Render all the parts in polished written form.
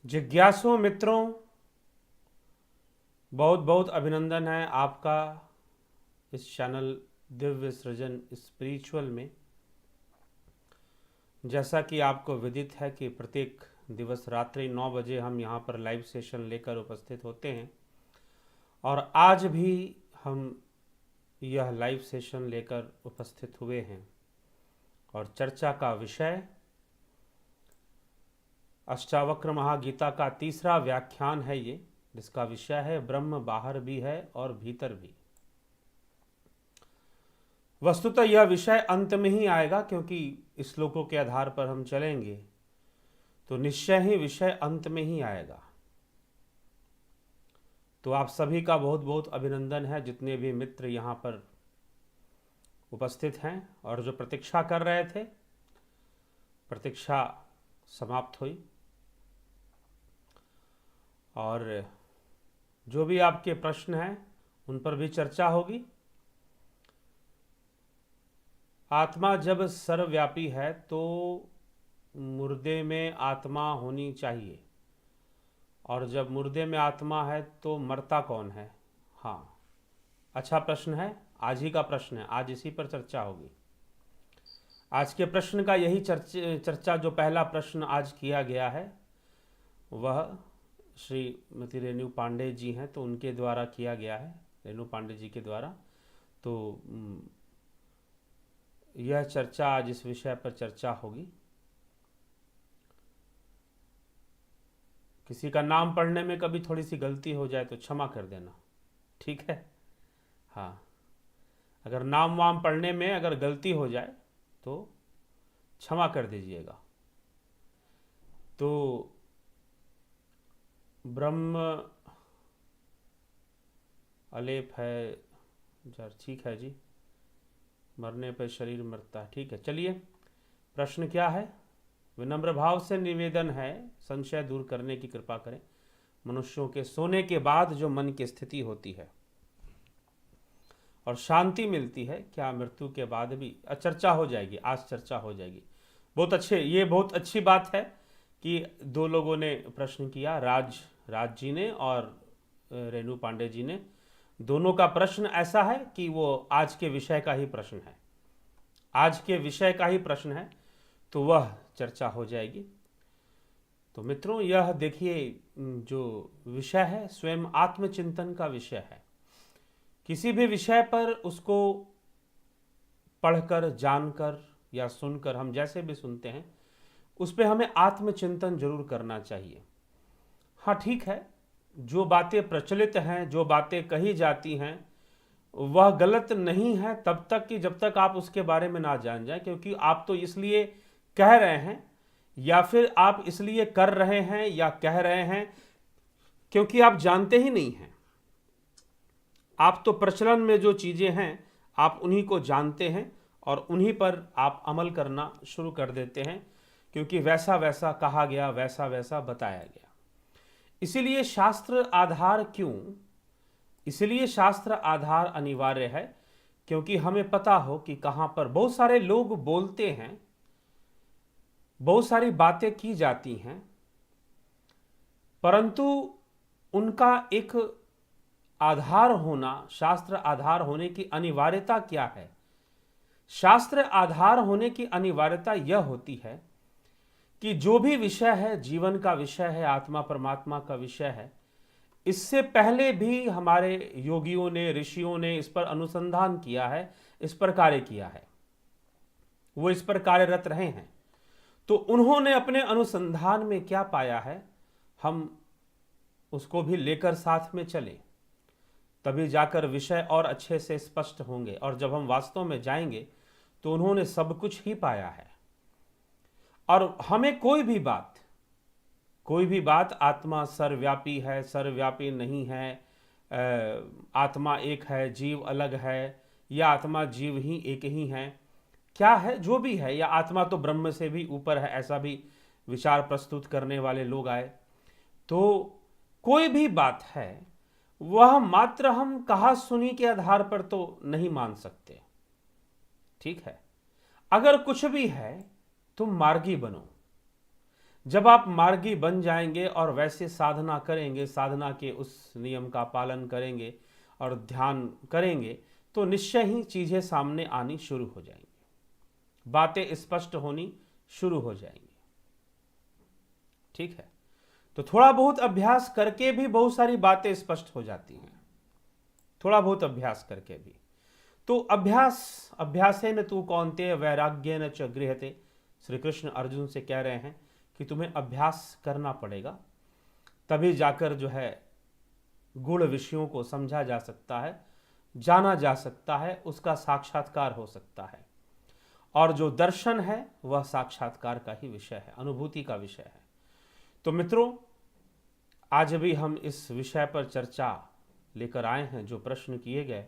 जिज्ञासु मित्रों, बहुत बहुत अभिनंदन है आपका इस चैनल दिव्य सृजन स्पिरिचुअल में। जैसा कि आपको विदित है कि प्रत्येक दिवस रात्रि 9 बजे हम यहाँ पर लाइव सेशन लेकर उपस्थित होते हैं और आज भी हम यह लाइव सेशन लेकर उपस्थित हुए हैं और चर्चा का विषय अष्टावक्र महागीता का तीसरा व्याख्यान है ये, जिसका विषय है ब्रह्म बाहर भी है और भीतर भी। वस्तुतः यह विषय अंत में ही आएगा, क्योंकि इस श्लोकों के आधार पर हम चलेंगे तो निश्चय ही विषय अंत में ही आएगा। तो आप सभी का बहुत बहुत अभिनंदन है, जितने भी मित्र यहाँ पर उपस्थित हैं और जो प्रतीक्षा कर रहे थे। प्रतीक्षा समाप्त हुई और जो भी आपके प्रश्न हैं उन पर भी चर्चा होगी। आत्मा जब सर्वव्यापी है तो मुर्दे में आत्मा होनी चाहिए, और जब मुर्दे में आत्मा है तो मरता कौन है? हाँ, अच्छा प्रश्न है, आज ही का प्रश्न है, आज इसी पर चर्चा होगी। आज के प्रश्न का यही चर्चा जो पहला प्रश्न आज किया गया है वह श्रीमती रेणु पांडे जी हैं, तो उनके द्वारा किया गया है, रेणु पांडे जी के द्वारा। तो यह चर्चा आज इस विषय पर चर्चा होगी। किसी का नाम पढ़ने में कभी थोड़ी सी गलती हो जाए तो क्षमा कर देना, ठीक है? हाँ, अगर नाम वाम पढ़ने में अगर गलती हो जाए तो क्षमा कर दीजिएगा। तो ब्रह्म अलेप है, ठीक है जी, मरने पर शरीर मरता है, ठीक है। चलिए, प्रश्न क्या है? विनम्र भाव से निवेदन है, संशय दूर करने की कृपा करें। मनुष्यों के सोने के बाद जो मन की स्थिति होती है और शांति मिलती है, क्या मृत्यु के बाद भी? चर्चा हो जाएगी, आज चर्चा हो जाएगी। बहुत अच्छे, ये बहुत अच्छी बात है कि दो लोगों ने प्रश्न किया, राज जी ने और रेणु पांडे जी ने। दोनों का प्रश्न ऐसा है कि वो आज के विषय का ही प्रश्न है, आज के विषय का ही प्रश्न है, तो वह चर्चा हो जाएगी। तो मित्रों, यह देखिए, जो विषय है स्वयं आत्मचिंतन का विषय है। किसी भी विषय पर उसको पढ़कर, जानकर या सुनकर, हम जैसे भी सुनते हैं, उस पर हमें आत्मचिंतन जरूर करना चाहिए। हाँ, ठीक है, जो बातें प्रचलित हैं, जो बातें कही जाती हैं, वह गलत नहीं है तब तक कि जब तक आप उसके बारे में ना जान जाएं, क्योंकि आप तो इसलिए कह रहे हैं या फिर आप इसलिए कर रहे हैं या कह रहे हैं क्योंकि आप जानते ही नहीं हैं। आप तो प्रचलन में जो चीज़ें हैं आप उन्हीं को जानते हैं और उन्हीं पर आप अमल करना शुरू कर देते हैं, क्योंकि वैसा वैसा कहा गया, वैसा वैसा बताया गया। इसीलिए शास्त्र आधार क्यों? इसलिए शास्त्र आधार अनिवार्य है, क्योंकि हमें पता हो कि कहाँ पर बहुत सारे लोग बोलते हैं, बहुत सारी बातें की जाती हैं, परंतु उनका एक आधार होना, शास्त्र आधार होने की अनिवार्यता क्या है? शास्त्र आधार होने की अनिवार्यता यह होती है कि जो भी विषय है, जीवन का विषय है, आत्मा परमात्मा का विषय है, इससे पहले भी हमारे योगियों ने, ऋषियों ने इस पर अनुसंधान किया है, इस पर कार्य किया है, वो इस पर कार्यरत रहे हैं। तो उन्होंने अपने अनुसंधान में क्या पाया है, हम उसको भी लेकर साथ में चले, तभी जाकर विषय और अच्छे से स्पष्ट होंगे। और जब हम वास्तव में जाएंगे तो उन्होंने सब कुछ ही पाया है। और हमें कोई भी बात आत्मा सर्वव्यापी है, सर्वव्यापी नहीं है, आत्मा एक है, जीव अलग है, या आत्मा जीव ही एक ही है, क्या है जो भी है, या आत्मा तो ब्रह्म से भी ऊपर है, ऐसा भी विचार प्रस्तुत करने वाले लोग आए। तो कोई भी बात है वह मात्र हम कहा सुनी के आधार पर तो नहीं मान सकते, ठीक है? अगर कुछ भी है तुम मार्गी बनो। जब आप मार्गी बन जाएंगे और वैसे साधना करेंगे, साधना के उस नियम का पालन करेंगे और ध्यान करेंगे, तो निश्चय ही चीज़ें सामने आनी शुरू हो जाएंगी, बातें स्पष्ट होनी शुरू हो जाएंगी। ठीक है, तो थोड़ा बहुत अभ्यास करके भी बहुत सारी बातें स्पष्ट हो जाती हैं, थोड़ा बहुत अभ्यास करके भी। तो अभ्यासेन तु कौन्तेय वैराग्येन च गृह्यते। श्री कृष्ण अर्जुन से कह रहे हैं कि तुम्हें अभ्यास करना पड़ेगा, तभी जाकर जो है गुण विषयों को समझा जा सकता है, जाना जा सकता है, उसका साक्षात्कार हो सकता है। और जो दर्शन है वह साक्षात्कार का ही विषय है, अनुभूति का विषय है। तो मित्रों, आज भी हम इस विषय पर चर्चा लेकर आए हैं। जो प्रश्न किए गए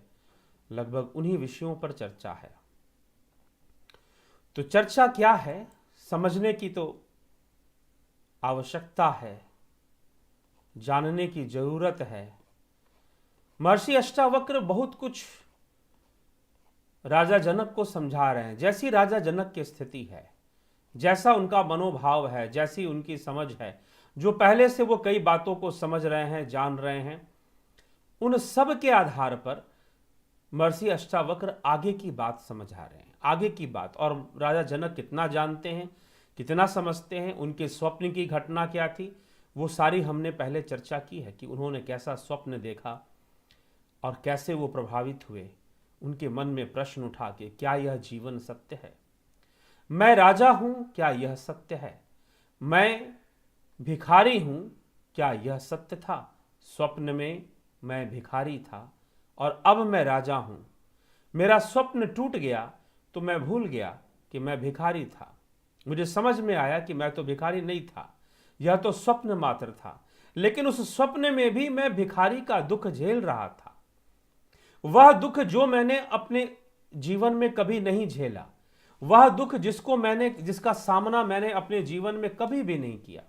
लगभग उन्हीं विषयों पर चर्चा है। तो चर्चा क्या है, समझने की तो आवश्यकता है, जानने की जरूरत है। महर्षि अष्टावक्र बहुत कुछ राजा जनक को समझा रहे हैं। जैसी राजा जनक की स्थिति है, जैसा उनका मनोभाव है, जैसी उनकी समझ है, जो पहले से वो कई बातों को समझ रहे हैं, जान रहे हैं, उन सब के आधार पर महर्षि अष्टावक्र आगे की बात समझा रहे हैं, आगे की बात। और राजा जनक कितना जानते हैं, कितना समझते हैं, उनके स्वप्न की घटना क्या थी, वो सारी हमने पहले चर्चा की है कि उन्होंने कैसा स्वप्न देखा और कैसे वो प्रभावित हुए। उनके मन में प्रश्न उठा कि क्या यह जीवन सत्य है, मैं राजा हूं, क्या यह सत्य है, मैं भिखारी हूं, क्या यह सत्य था। स्वप्न में मैं भिखारी था और अब मैं राजा हूं। मेरा स्वप्न टूट गया तो मैं भूल गया कि मैं भिखारी था। मुझे समझ में आया कि मैं तो भिखारी नहीं था, यह तो स्वप्न मात्र था। लेकिन उस स्वप्न में भी मैं भिखारी का दुख झेल रहा था, वह दुख जो मैंने अपने जीवन में कभी नहीं झेला, वह दुख जिसका सामना मैंने अपने जीवन में कभी भी नहीं किया।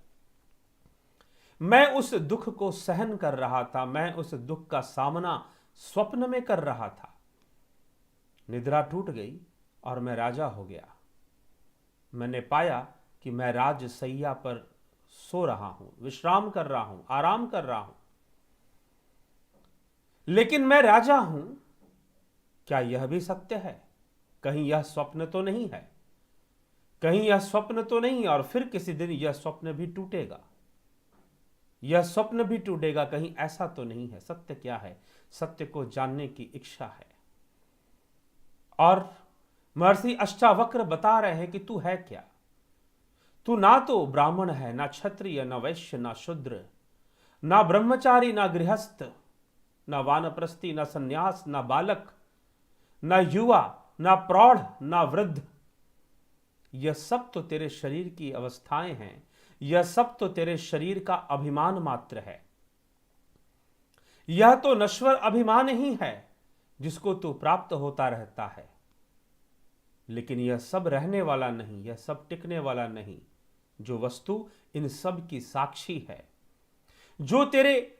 मैं उस दुख को सहन कर रहा था, मैं उस दुख का सामना स्वप्न में कर रहा था। निद्रा टूट गई और मैं राजा हो गया। मैंने पाया कि मैं राजसैया पर सो रहा हूं, विश्राम कर रहा हूं, आराम कर रहा हूं। लेकिन मैं राजा हूं, क्या यह भी सत्य है? कहीं यह स्वप्न तो नहीं है, कहीं यह स्वप्न तो नहीं। और फिर किसी दिन यह स्वप्न भी टूटेगा, यह स्वप्न भी टूटेगा, कहीं ऐसा तो नहीं है। सत्य क्या है? सत्य को जानने की इच्छा है। और महर्षि अष्टावक्र बता रहे हैं कि तू है क्या? तू ना तो ब्राह्मण है, ना क्षत्रिय, ना वैश्य, ना शूद्र, ना ब्रह्मचारी, ना गृहस्थ, ना वानप्रस्थी, ना सन्यास, ना बालक, ना युवा, ना प्रौढ़, ना वृद्ध। यह सब तो तेरे शरीर की अवस्थाएं हैं, यह सब तो तेरे शरीर का अभिमान मात्र है। यह तो नश्वर अभिमान ही है जिसको तू प्राप्त होता रहता है। लेकिन यह सब रहने वाला नहीं, यह सब टिकने वाला नहीं। जो वस्तु इन सब की साक्षी है, जो तेरे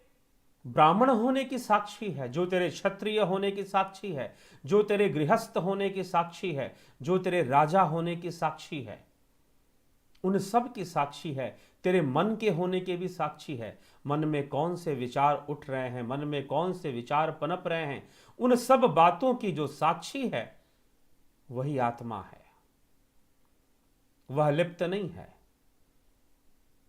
ब्राह्मण होने की साक्षी है, जो तेरे क्षत्रिय होने की साक्षी है, जो तेरे गृहस्थ होने की साक्षी है, जो तेरे राजा होने की साक्षी है, उन सब की साक्षी है। तेरे मन के होने के भी साक्षी है। मन में कौन से विचार उठ रहे हैं, मन में कौन से विचार पनप रहे हैं, उन सब बातों की जो साक्षी है वही आत्मा है, वह लिप्त नहीं है।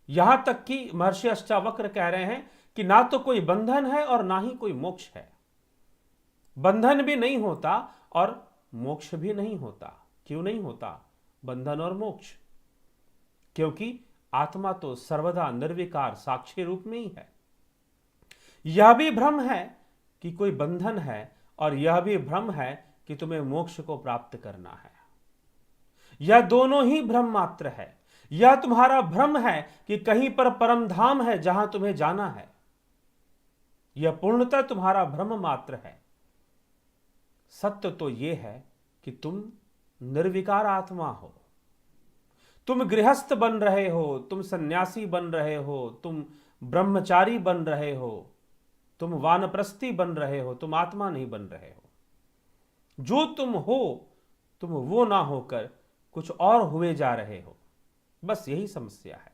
यहां तक कि महर्षि अष्टावक्र कह रहे हैं कि ना तो कोई बंधन है और ना ही कोई मोक्ष है। बंधन भी नहीं होता और मोक्ष भी नहीं होता। क्यों नहीं होता बंधन और मोक्ष? क्योंकि आत्मा तो सर्वदा निर्विकार साक्षी रूप में ही है। यह भी भ्रम है कि कोई बंधन है और यह भी भ्रम है कि तुम्हें मोक्ष को प्राप्त करना है। यह दोनों ही भ्रम मात्र है। यह तुम्हारा भ्रम है कि कहीं पर परम धाम है जहां तुम्हें जाना है। यह पूर्णतः तुम्हारा भ्रम मात्र है। सत्य तो यह है कि तुम निर्विकार आत्मा हो। तुम गृहस्थ बन रहे हो, तुम सन्यासी बन रहे हो, तुम ब्रह्मचारी बन रहे हो, तुम वानप्रस्थी बन रहे हो, तुम आत्मा नहीं बन रहे हो। जो तुम हो तुम वो ना होकर कुछ और हुए जा रहे हो। बस यही समस्या है।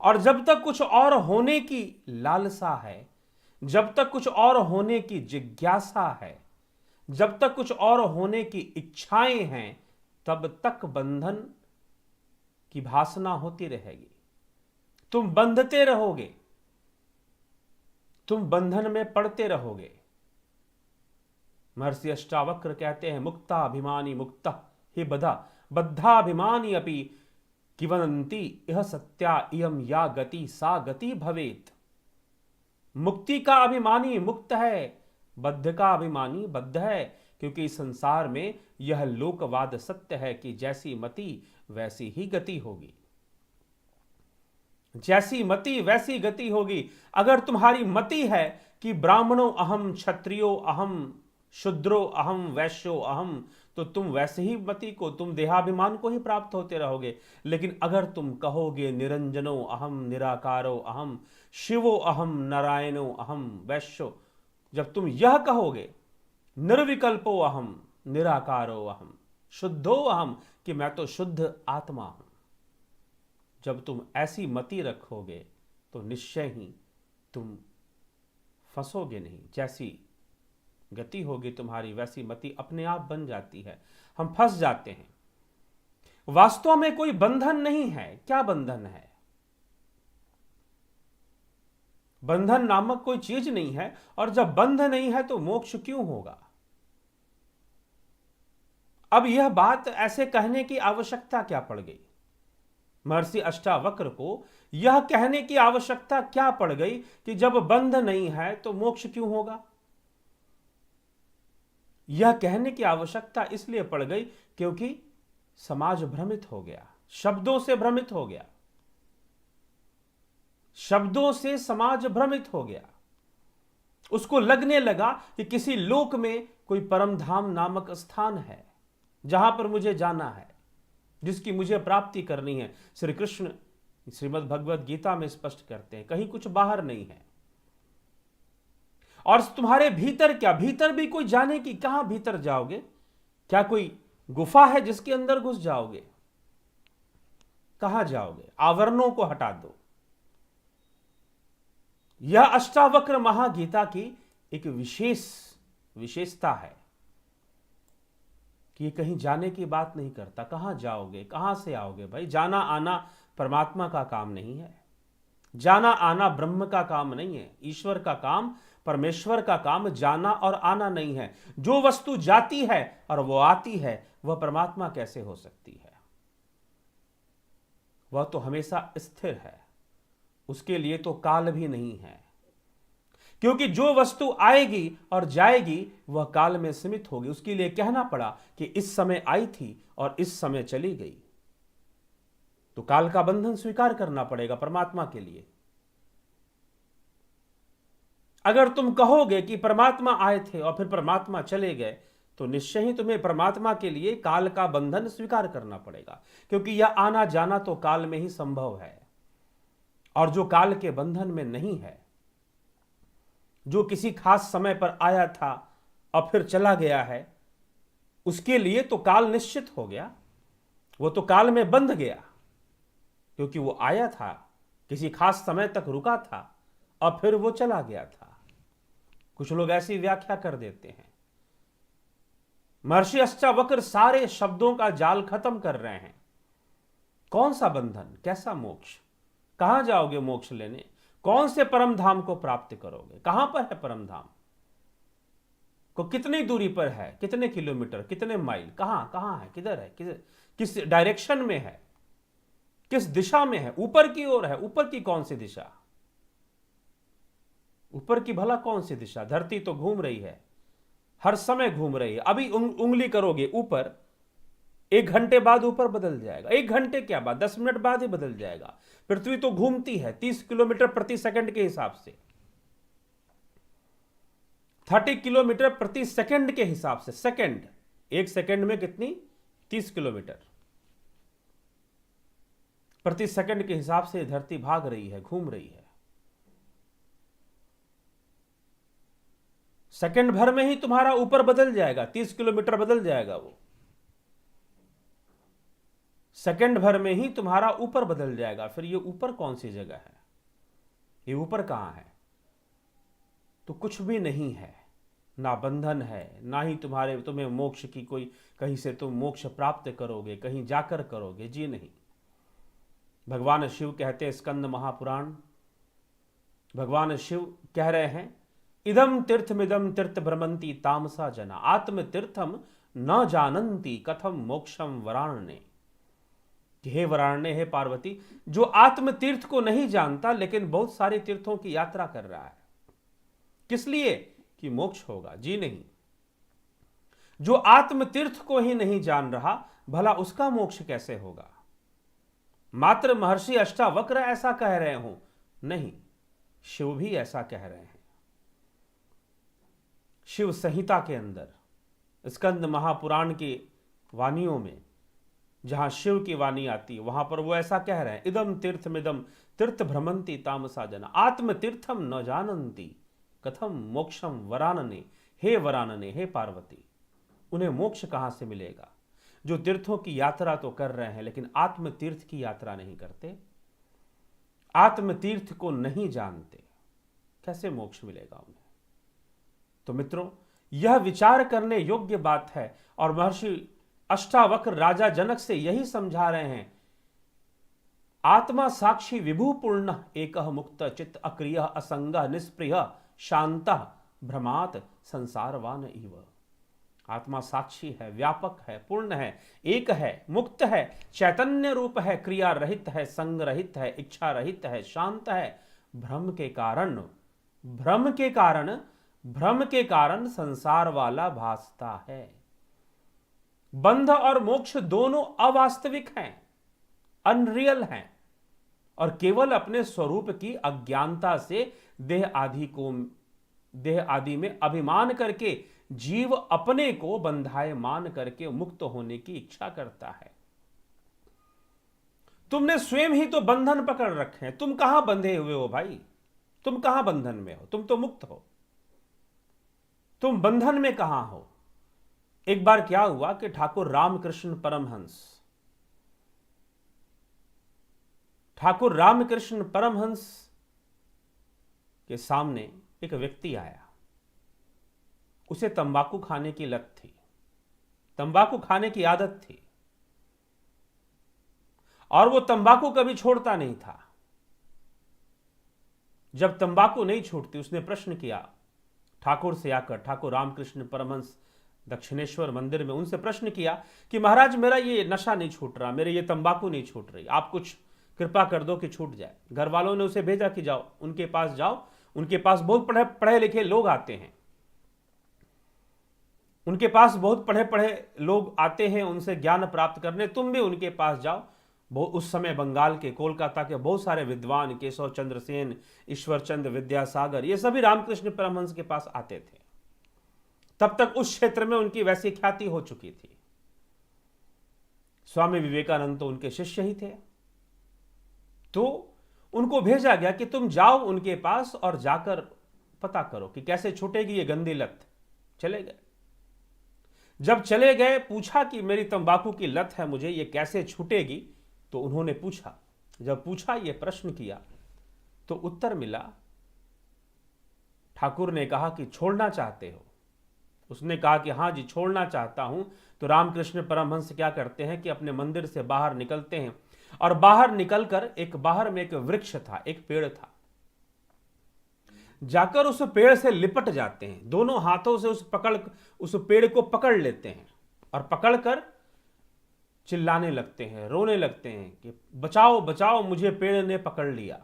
और जब तक कुछ और होने की लालसा है, जब तक कुछ और होने की जिज्ञासा है, जब तक कुछ और होने की इच्छाएं हैं, तब तक बंधन की भासना होती रहेगी। तुम बंधते रहोगे, तुम बंधन में पड़ते रहोगे। महर्षि अष्टावक्र कहते हैं, मुक्ताभिमानी मुक्ता ही बधा बद्धाभिमानी अपि किवनंती यह सत्या इयम या गति सा गति भवेत। मुक्ति का अभिमानी मुक्त है, बद्ध का अभिमानी बद्ध है, क्योंकि इस संसार में यह लोकवाद सत्य है कि जैसी मति वैसी ही गति होगी, जैसी मति वैसी गति होगी। अगर तुम्हारी मति है कि ब्राह्मणों अहम, क्षत्रियो अहम, शूद्रो अहम, वैश्यो अहम, तो तुम वैसे ही मति को, तुम देहाभिमान को ही प्राप्त होते रहोगे। लेकिन अगर तुम कहोगे निरंजनो अहम, निराकारो अहम, शिवो अहम, नारायणो अहम, वैश्यो, जब तुम यह कहोगे निर्विकल्पो अहम, निराकारो अहम, शुद्धो अहम, कि मैं तो शुद्ध आत्मा हूं, जब तुम ऐसी मति रखोगे तो निश्चय ही तुम फंसोगे नहीं। जैसी गति होगी तुम्हारी वैसी मति अपने आप बन जाती है। हम फंस जाते हैं। वास्तव में कोई बंधन नहीं है। क्या बंधन है? बंधन नामक कोई चीज नहीं है। और जब बंध नहीं है तो मोक्ष क्यों होगा? अब यह बात ऐसे कहने की आवश्यकता क्या पड़ गई? महर्षि अष्टावक्र को यह कहने की आवश्यकता क्या पड़ गई कि जब बंध नहीं है तो मोक्ष क्यों होगा? यह कहने की आवश्यकता इसलिए पड़ गई क्योंकि समाज भ्रमित हो गया, शब्दों से भ्रमित हो गया, शब्दों से समाज भ्रमित हो गया। उसको लगने लगा कि किसी लोक में कोई परम धाम नामक स्थान है जहां पर मुझे जाना है, जिसकी मुझे प्राप्ति करनी है। श्री कृष्ण श्रीमद् भगवद गीता में स्पष्ट करते हैं, कहीं कुछ बाहर नहीं है। और तुम्हारे भीतर क्या? भीतर भी कोई जाने की, कहां भीतर जाओगे? क्या कोई गुफा है जिसके अंदर घुस जाओगे? कहां जाओगे? आवरणों को हटा दो। यह अष्टावक्र महागीता की एक विशेषता है कि ये कहीं जाने की बात नहीं करता। कहां जाओगे, कहां से आओगे? भाई, जाना आना परमात्मा का काम नहीं है। जाना आना ब्रह्म का काम नहीं है। ईश्वर का काम, परमेश्वर का काम जाना और आना नहीं है। जो वस्तु जाती है और वो आती है, वह परमात्मा कैसे हो सकती है? वह तो हमेशा स्थिर है, उसके लिए तो काल भी नहीं है। क्योंकि जो वस्तु आएगी और जाएगी वह काल में सीमित होगी। उसके लिए कहना पड़ा कि इस समय आई थी और इस समय चली गई। तो काल का बंधन स्वीकार करना पड़ेगा परमात्मा के लिए। अगर तुम कहोगे कि परमात्मा आए थे और फिर परमात्मा चले गए, तो निश्चय ही तुम्हें परमात्मा के लिए काल का बंधन स्वीकार करना पड़ेगा, क्योंकि यह आना जाना तो काल में ही संभव है। और जो काल के बंधन में नहीं है, जो किसी खास समय पर आया था और फिर चला गया है, उसके लिए तो काल निश्चित हो गया। वो तो काल में बंध गया, क्योंकि वो आया था, किसी खास समय तक रुका था और फिर वो चला गया था। कुछ लोग ऐसी व्याख्या कर देते हैं। महर्षि अष्टावक्र सारे शब्दों का जाल खत्म कर रहे हैं। कौन सा बंधन, कैसा मोक्ष? कहां जाओगे मोक्ष लेने? कौन से परम धाम को प्राप्त करोगे? कहां पर है परम धाम? को कितनी दूरी पर है? कितने किलोमीटर, कितने माइल, कहां है, किधर है, किस डायरेक्शन में है, किस दिशा में है? ऊपर की ओर है। ऊपर की कौन सी दिशा? ऊपर की भला कौन सी दिशा? धरती तो घूम रही है, हर समय घूम रही है। अभी उंगली करोगे ऊपर, 1 घंटे बाद ऊपर बदल जाएगा। 1 घंटे क्या बाद, 10 मिनट बाद ही बदल जाएगा। पृथ्वी तो घूमती है 30 किलोमीटर प्रति सेकंड के हिसाब से, 30 किलोमीटर प्रति सेकंड के हिसाब से। सेकंड, 1 सेकंड में कितनी? 30 किलोमीटर प्रति सेकंड के हिसाब से धरती भाग रही है, घूम रही है। सेकंड भर में ही तुम्हारा ऊपर बदल जाएगा, 30 किलोमीटर बदल जाएगा वो। सेकंड भर में ही तुम्हारा ऊपर बदल जाएगा। फिर ये ऊपर कौन सी जगह है? ये ऊपर कहां है? तो कुछ भी नहीं है, ना बंधन है, ना ही तुम्हें मोक्ष की कोई कहीं से तुम मोक्ष प्राप्त करोगे, कहीं जाकर करोगे, जी नहीं। भगवान शिव कहते हैं, स्कंद महापुराण, भगवान शिव कह रहे हैं, इदम तीर्थमिदम तीर्थ भ्रमंती तामसा जना आत्म तीर्थम न जानंती कथम मोक्षम वराण्ये। हे वराण्ये, हे पार्वती, जो आत्म तीर्थ को नहीं जानता लेकिन बहुत सारे तीर्थों की यात्रा कर रहा है, किस लिए? कि मोक्ष होगा, जी नहीं। जो आत्म तीर्थ को ही नहीं जान रहा, भला उसका मोक्ष कैसे होगा? मात्र महर्षि अष्टावक्र ऐसा कह रहे हो? नहीं, शिव भी ऐसा कह रहे हैं। शिव संहिता के अंदर स्कंद महापुराण की वाणियों में जहां शिव की वाणी आती है, वहां पर वो ऐसा कह रहे हैं, इदम तीर्थमिदम तीर्थ भ्रमंती तामसा जना आत्म तीर्थम न जानंती कथम मोक्षम वरानने। हे वरानने, हे पार्वती, उन्हें मोक्ष कहां से मिलेगा? जो तीर्थों की यात्रा तो कर रहे हैं लेकिन आत्म तीर्थ की यात्रा नहीं करते, आत्म तीर्थ को नहीं जानते, कैसे मोक्ष मिलेगा उन्हें? तो मित्रों, यह विचार करने योग्य बात है। और महर्षि अष्टावक्र राजा जनक से यही समझा रहे हैं, आत्मा साक्षी विभु पूर्ण एकः मुक्त चित्त अक्रिय असंग निष्प्रिय शांत भ्रमात संसारवान इव। आत्मा साक्षी है, व्यापक है, पूर्ण है, एक है, मुक्त है, चैतन्य रूप है, क्रिया रहित है, संग रहित है, इच्छा रहित है, शांत है। भ्रम के कारण संसार वाला भासता है। बंध और मोक्ष दोनों अवास्तविक हैं, अनरियल हैं, और केवल अपने स्वरूप की अज्ञानता से देह आदि में अभिमान करके जीव अपने को बंधायमान करके मुक्त होने की इच्छा करता है। तुमने स्वयं ही तो बंधन पकड़ रखे हैं। तुम कहां बंधे हुए हो भाई? तुम कहां बंधन में हो? तुम तो मुक्त हो, तुम बंधन में कहां हो? एक बार क्या हुआ कि ठाकुर रामकृष्ण परमहंस के सामने एक व्यक्ति आया। उसे तंबाकू खाने की लत थी, तंबाकू खाने की आदत थी, और वो तंबाकू कभी छोड़ता नहीं था। जब तंबाकू नहीं छूटती, उसने प्रश्न किया ठाकुर से आकर, ठाकुर रामकृष्ण परमहंस दक्षिणेश्वर मंदिर में उनसे प्रश्न किया कि महाराज, मेरा ये नशा नहीं छूट रहा, मेरे ये तंबाकू नहीं छूट रही, आप कुछ कृपा कर दो कि छूट जाए। घर वालों ने उसे भेजा कि जाओ, उनके पास जाओ, उनके पास बहुत पढ़े लिखे लोग आते हैं, उनके पास बहुत पढ़े लोग आते हैं उनसे ज्ञान प्राप्त करने, तुम भी उनके पास जाओ। उस समय बंगाल के, कोलकाता के बहुत सारे विद्वान, केशव चंद्र सेन, ईश्वर चंद्र विद्यासागर, ये सभी रामकृष्ण परमहंस के पास आते थे। तब तक उस क्षेत्र में उनकी वैसी ख्याति हो चुकी थी। स्वामी विवेकानंद तो उनके शिष्य ही थे। तो उनको भेजा गया कि तुम जाओ उनके पास और जाकर पता करो कि कैसे छूटेगी ये गंदी लत। चले गए। जब चले गए, पूछा कि मेरी तंबाकू की लत है, मुझे ये कैसे छूटेगी? तो उन्होंने पूछा, जब पूछा, ये प्रश्न किया, तो उत्तर मिला। ठाकुर ने कहा कि छोड़ना चाहते हो? उसने कहा कि हाँ जी, छोड़ना चाहता हूं। तो रामकृष्ण परमहंस क्या करते हैं कि अपने मंदिर से बाहर निकलते हैं, और बाहर निकलकर बाहर में एक वृक्ष था, एक पेड़ था, जाकर उस पेड़ से लिपट जाते हैं, दोनों हाथों से उस पेड़ को पकड़ लेते हैं, और पकड़कर चिल्लाने लगते हैं, रोने लगते हैं कि बचाओ बचाओ, मुझे पेड़ ने पकड़ लिया,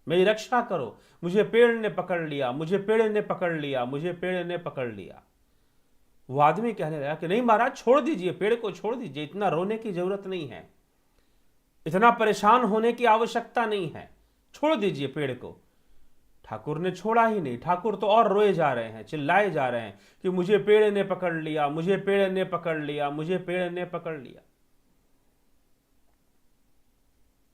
मेरी रक्षा करो, मुझे पेड़ ने पकड़ लिया, मुझे पेड़ ने पकड़ लिया, मुझे पेड़ ने पकड़ लिया। वो आदमी कहने लगा कि नहीं महाराज, छोड़ दीजिए, पेड़ को छोड़ दीजिए, इतना रोने की जरूरत नहीं है, इतना परेशान होने की आवश्यकता नहीं है, छोड़ दीजिए पेड़ को। ठाकुर ने छोड़ा ही नहीं। ठाकुर तो और रोए जा रहे हैं, चिल्लाए जा रहे हैं कि मुझे पेड़ ने पकड़ लिया, मुझे पेड़ ने पकड़ लिया, मुझे पेड़ ने पकड़ लिया।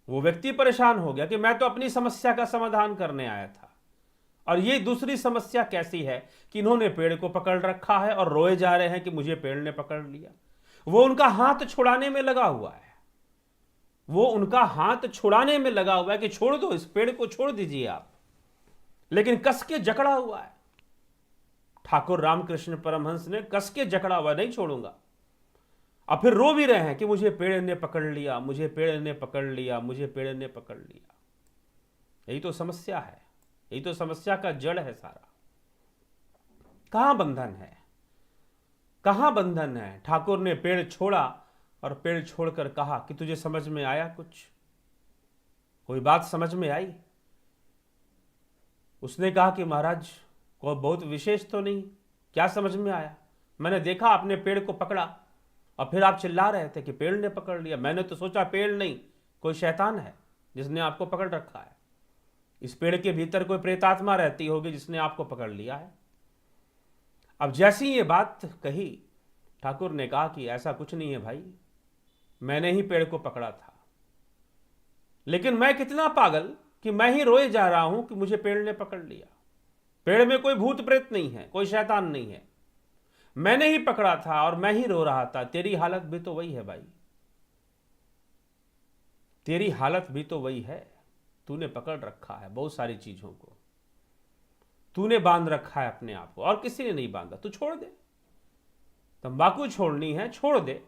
वो व्यक्ति परेशान हो गया कि मैं तो अपनी समस्या का समाधान करने आया था, और ये दूसरी समस्या कैसी है कि इन्होंने पेड़ को पकड़ रखा है और रोए जा रहे हैं कि मुझे पेड़ ने पकड़ लिया। वो उनका हाथ छुड़ाने में लगा हुआ है, वो उनका हाथ छुड़ाने में लगा हुआ है कि छोड़ दो, इस पेड़ को छोड़ दीजिए आप, लेकिन कस के जकड़ा हुआ है। ठाकुर रामकृष्ण परमहंस ने कस के जकड़ा हुआ, नहीं छोड़ूंगा। अब फिर रो भी रहे हैं कि मुझे पेड़ ने पकड़ लिया, मुझे पेड़ ने पकड़ लिया, मुझे पेड़ ने पकड़ लिया। यही तो समस्या है, यही तो समस्या का जड़ है सारा। कहां बंधन है, कहां बंधन है? ठाकुर ने पेड़ छोड़ा और पेड़ छोड़कर कहा कि तुझे समझ में आया कुछ? कोई बात समझ में आई? उसने कहा कि महाराज कोई बहुत विशेष तो नहीं, क्या समझ में आया? मैंने देखा आपने पेड़ को पकड़ा और फिर आप चिल्ला रहे थे कि पेड़ ने पकड़ लिया। मैंने तो सोचा पेड़ नहीं, कोई शैतान है जिसने आपको पकड़ रखा है। इस पेड़ के भीतर कोई प्रेतात्मा रहती होगी जिसने आपको पकड़ लिया है। अब जैसी ये बात कही, ठाकुर ने कहा कि ऐसा कुछ नहीं है भाई, मैंने ही पेड़ को पकड़ा था। लेकिन मैं कितना पागल कि मैं ही रोए जा रहा हूं कि मुझे पेड़ ने पकड़ लिया। पेड़ में कोई भूत प्रेत नहीं है, कोई शैतान नहीं है, मैंने ही पकड़ा था और मैं ही रो रहा था। तेरी हालत भी तो वही है भाई, तेरी हालत भी तो वही है। तूने पकड़ रखा है बहुत सारी चीजों को, तूने बांध रखा है अपने आप को, और किसी ने नहीं बांधा। तू छोड़ दे, तंबाकू छोड़नी है छोड़ दे।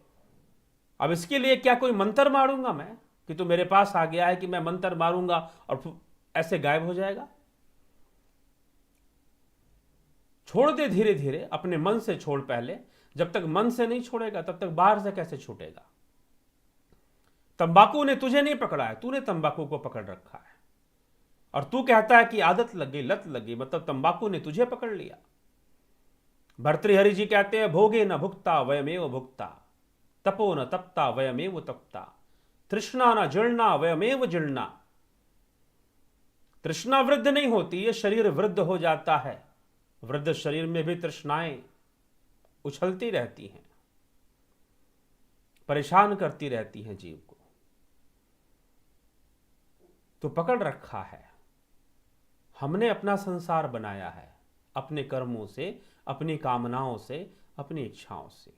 अब इसके लिए क्या कोई मंत्र मारूंगा मैं कि तू मेरे पास आ गया है कि मैं मंत्र मारूंगा और ऐसे गायब हो जाएगा? छोड़ दे धीरे धीरे, अपने मन से छोड़ पहले। जब तक मन से नहीं छोड़ेगा तब तक बाहर से कैसे छूटेगा? तंबाकू ने तुझे नहीं पकड़ा है, तूने तंबाकू को पकड़ रखा है। और तू कहता है कि आदत लग गई, लत लग गई, मतलब तंबाकू ने तुझे पकड़ लिया। भर्तृहरि जी कहते हैं, भोगे न भुक्ता वयमेव भुक्ता, तपो न तपता वयमेव तपता, तृष्णा न जड़ना वयमेव जड़ना। तृष्णा वृद्ध नहीं होती, ये शरीर वृद्ध हो जाता है। वृद्ध शरीर में भी तृष्णाएं उछलती रहती हैं, परेशान करती रहती हैं जीव को। तो पकड़ रखा है, हमने अपना संसार बनाया है अपने कर्मों से, अपनी कामनाओं से, अपनी इच्छाओं से।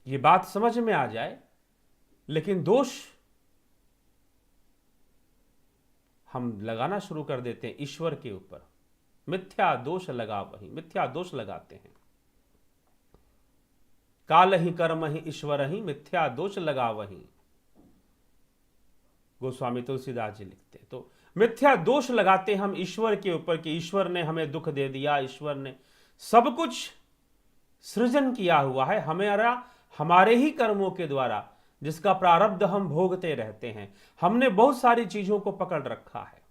ये बात समझ में आ जाए, लेकिन दोष हम लगाना शुरू कर देते हैं ईश्वर के ऊपर। मिथ्या दोष लगा वही, मिथ्या दोष लगाते हैं। काल ही कर्म ही ईश्वर ही, मिथ्या दोष लगा वही, गोस्वामी तुलसीदास जी लिखते। तो मिथ्या दोष लगाते हम ईश्वर के ऊपर कि ईश्वर ने हमें दुख दे दिया, ईश्वर ने सब कुछ सृजन किया हुआ है हमारे ही कर्मों के द्वारा, जिसका प्रारब्ध हम भोगते रहते हैं। हमने बहुत सारी चीजों को पकड़ रखा है।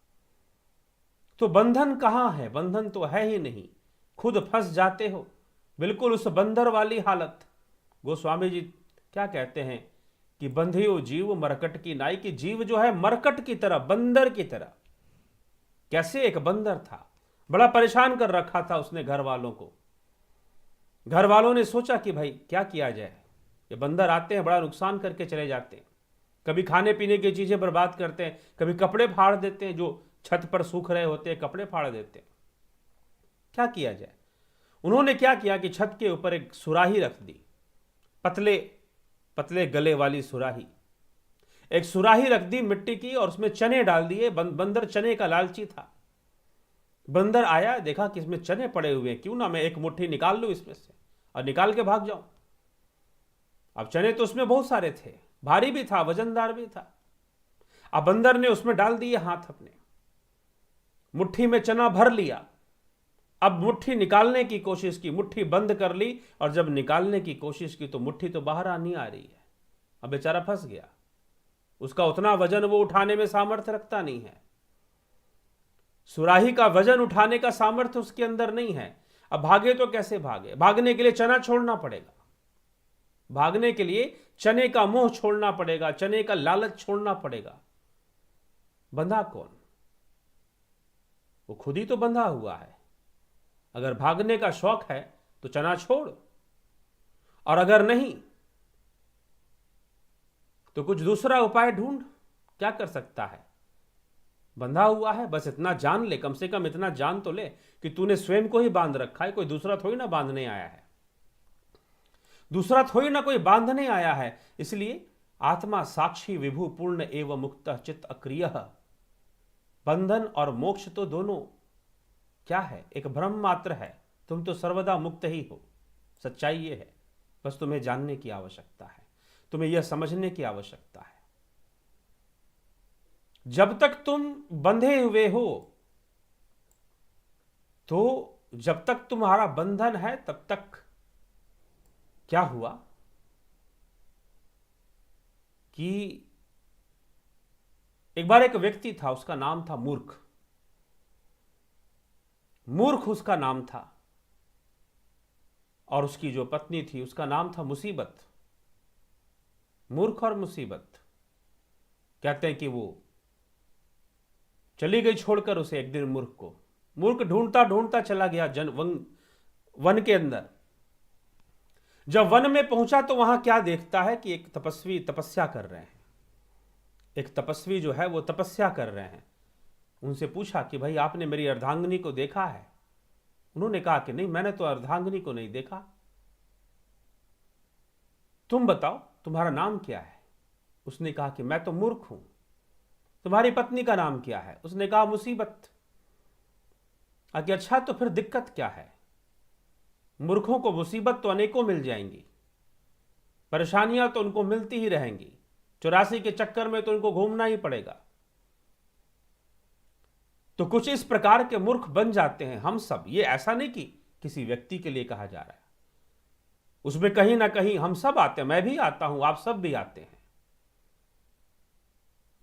तो बंधन कहां है? बंधन तो है ही नहीं, खुद फंस जाते हो, बिल्कुल उस बंदर वाली हालत। गोस्वामी जी क्या कहते हैं कि बंधियो जीव मरकट की नाई, कि जीव जो है मरकट की तरह, बंदर की तरह। कैसे? एक बंदर था, बड़ा परेशान कर रखा था उसने घर वालों को। घर वालों ने सोचा कि भाई क्या किया जाए, ये बंदर आते हैं बड़ा नुकसान करके चले जाते हैं, कभी खाने पीने की चीजें बर्बाद करते हैं, कभी कपड़े फाड़ देते हैं, जो छत पर सूख रहे होते हैं कपड़े फाड़ देते हैं। क्या किया जाए? उन्होंने क्या किया कि छत के ऊपर एक सुराही रख दी, पतले पतले गले वाली सुराही। एक सुराही रख दी मिट्टी की और उसमें चने डाल दिए। बंदर चने का लालची था। बंदर आया, देखा कि इसमें चने पड़े हुए हैं, क्यों ना मैं एक मुट्ठी निकाल लूं इसमें से और निकाल के भाग जाऊं। अब चने तो उसमें बहुत सारे थे, भारी भी था, वजनदार भी था। अब बंदर ने उसमें डाल दिए हाथ अपने, मुट्ठी में चना भर लिया। अब मुट्ठी निकालने की कोशिश की, मुट्ठी बंद कर ली, और जब निकालने की कोशिश की तो मुट्ठी तो बाहर नहीं आ रही है। अब बेचारा फंस गया, उसका उतना वजन वो उठाने में सामर्थ्य रखता नहीं है। सुराही का वजन उठाने का सामर्थ्य उसके अंदर नहीं है। अब भागे तो कैसे भागे? भागने के लिए चना छोड़ना पड़ेगा, भागने के लिए चने का मोह छोड़ना पड़ेगा, चने का लालच छोड़ना पड़ेगा। बंधा कौन? वो खुद ही तो बंधा हुआ है। अगर भागने का शौक है तो चना छोड़, और अगर नहीं तो कुछ दूसरा उपाय ढूंढ। क्या कर सकता है? बंधा हुआ है, बस इतना जान ले, कम से कम इतना जान तो ले कि तूने स्वयं को ही बांध रखा है, कोई दूसरा थोड़ी ना बांधने आया है, दूसरा थोड़ी ना कोई बांधने आया है। इसलिए आत्मा साक्षी विभु पूर्ण एवं मुक्त चित्त अक्रिय। बंधन और मोक्ष तो दोनों क्या है, एक भ्रम मात्र है। तुम तो सर्वदा मुक्त ही हो। सच्चाई ये है, बस तुम्हें जानने की आवश्यकता है, तुम्हें यह समझने की आवश्यकता है। जब तक तुम बंधे हुए हो, तो जब तक तुम्हारा बंधन है तब तक क्या हुआ कि एक बार एक व्यक्ति था, उसका नाम था मूर्ख। मूर्ख उसका नाम था, और उसकी जो पत्नी थी उसका नाम था मुसीबत। मूर्ख और मुसीबत। कहते हैं कि वो चली गई छोड़कर उसे एक दिन मूर्ख को। मूर्ख ढूंढता ढूंढता चला गया वन के अंदर। जब वन में पहुंचा तो वहां क्या देखता है कि एक तपस्वी तपस्या कर रहे हैं। एक तपस्वी जो है वो तपस्या कर रहे हैं। उनसे पूछा कि भाई आपने मेरी अर्धांगिनी को देखा है? उन्होंने कहा कि नहीं, मैंने तो अर्धांगिनी को नहीं देखा। तुम बताओ तुम्हारा नाम क्या है? उसने कहा कि मैं तो मूर्ख हूं। तुम्हारी पत्नी का नाम क्या है? उसने कहा मुसीबत। अच्छा, तो फिर दिक्कत क्या है? मूर्खों को मुसीबत तो अनेकों मिल जाएंगी, परेशानियां तो उनको मिलती ही रहेंगी, 84 के चक्कर में तो उनको घूमना ही पड़ेगा। तो कुछ इस प्रकार के मूर्ख बन जाते हैं हम सब। ये ऐसा नहीं कि किसी व्यक्ति के लिए कहा जा रहा है, उसमें कहीं ना कहीं हम सब आते हैं। मैं भी आता हूं, आप सब भी आते हैं।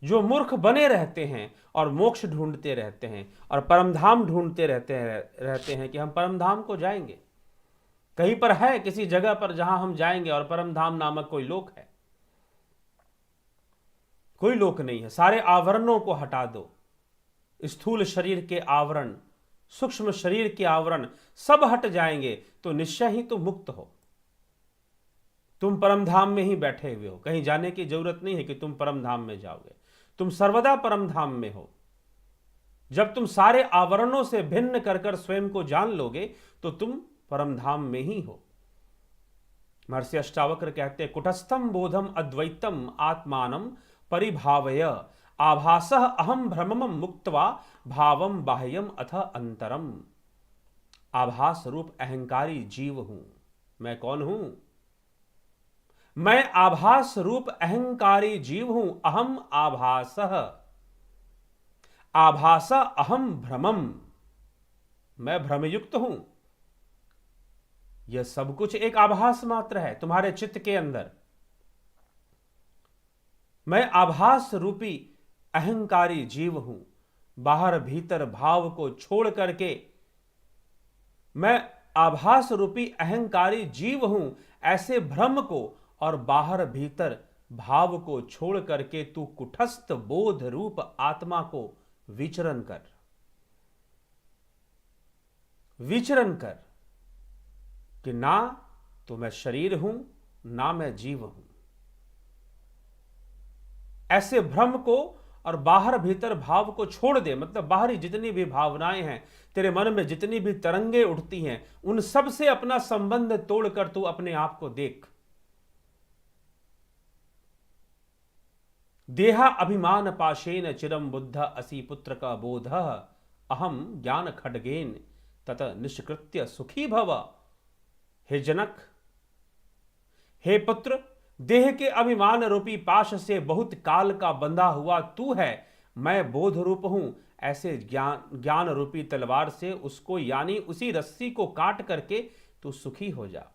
जो मूर्ख बने रहते हैं और मोक्ष ढूंढते रहते हैं और परमधाम ढूंढते रहते हैं कि हम परमधाम को जाएंगे। कहीं पर है किसी जगह पर जहां हम जाएंगे और परमधाम नामक कोई लोक है? कोई लोक नहीं है। सारे आवरणों को हटा दो, स्थूल शरीर के आवरण, सूक्ष्म शरीर के आवरण सब हट जाएंगे तो निश्चय ही तुम मुक्त हो। तुम परमधाम में ही बैठे हुए हो। कहीं जाने की जरूरत नहीं है कि तुम परमधाम में जाओगे। तुम सर्वदा परमधाम में हो। जब तुम सारे आवरणों से भिन्न कर स्वयं को जान लोगे तो तुम परमधाम में ही हो। महर्षि अष्टावक्र कहते हैं, कुटस्थम बोधम अद्वैतम आत्मानम परिभावय आभासः अहम भ्रमम मुक्त्वा भावम बाह्यम अथ अंतरम। आभास रूप अहंकारी जीव हूं। मैं कौन हूं? मैं आभास रूप अहंकारी जीव हूं। अहम आभासः, आभासा अहम भ्रमम। मैं भ्रमयुक्त हूं। यह सब कुछ एक आभास मात्र है तुम्हारे चित्त के अंदर। मैं आभास रूपी अहंकारी जीव हूं। बाहर भीतर भाव को छोड़ करके मैं आभास रूपी अहंकारी जीव हूं। ऐसे भ्रम को और बाहर भीतर भाव को छोड़ करके तू कुटस्थ बोध रूप आत्मा को विचरण कर। विचरण कर कि ना तो मैं शरीर हूं, ना मैं जीव हूं। ऐसे भ्रम को और बाहर भीतर भाव को छोड़ दे। मतलब बाहरी जितनी भी भावनाएं हैं, तेरे मन में जितनी भी तरंगे उठती हैं, उन सब से अपना संबंध तोड़कर तू अपने आप को देख। देहा अभिमान पाशेन चिरम बुद्ध असी पुत्र का बोध अहम ज्ञान खड्गेन तत निष्कृत्य सुखी भव। हे जनक, हे पुत्र, देह के अभिमान रूपी पाश से बहुत काल का बंधा हुआ तू है। मैं बोध रूप हूं। ऐसे ज्ञान रूपी तलवार से उसको यानी उसी रस्सी को काट करके तू सुखी हो जा।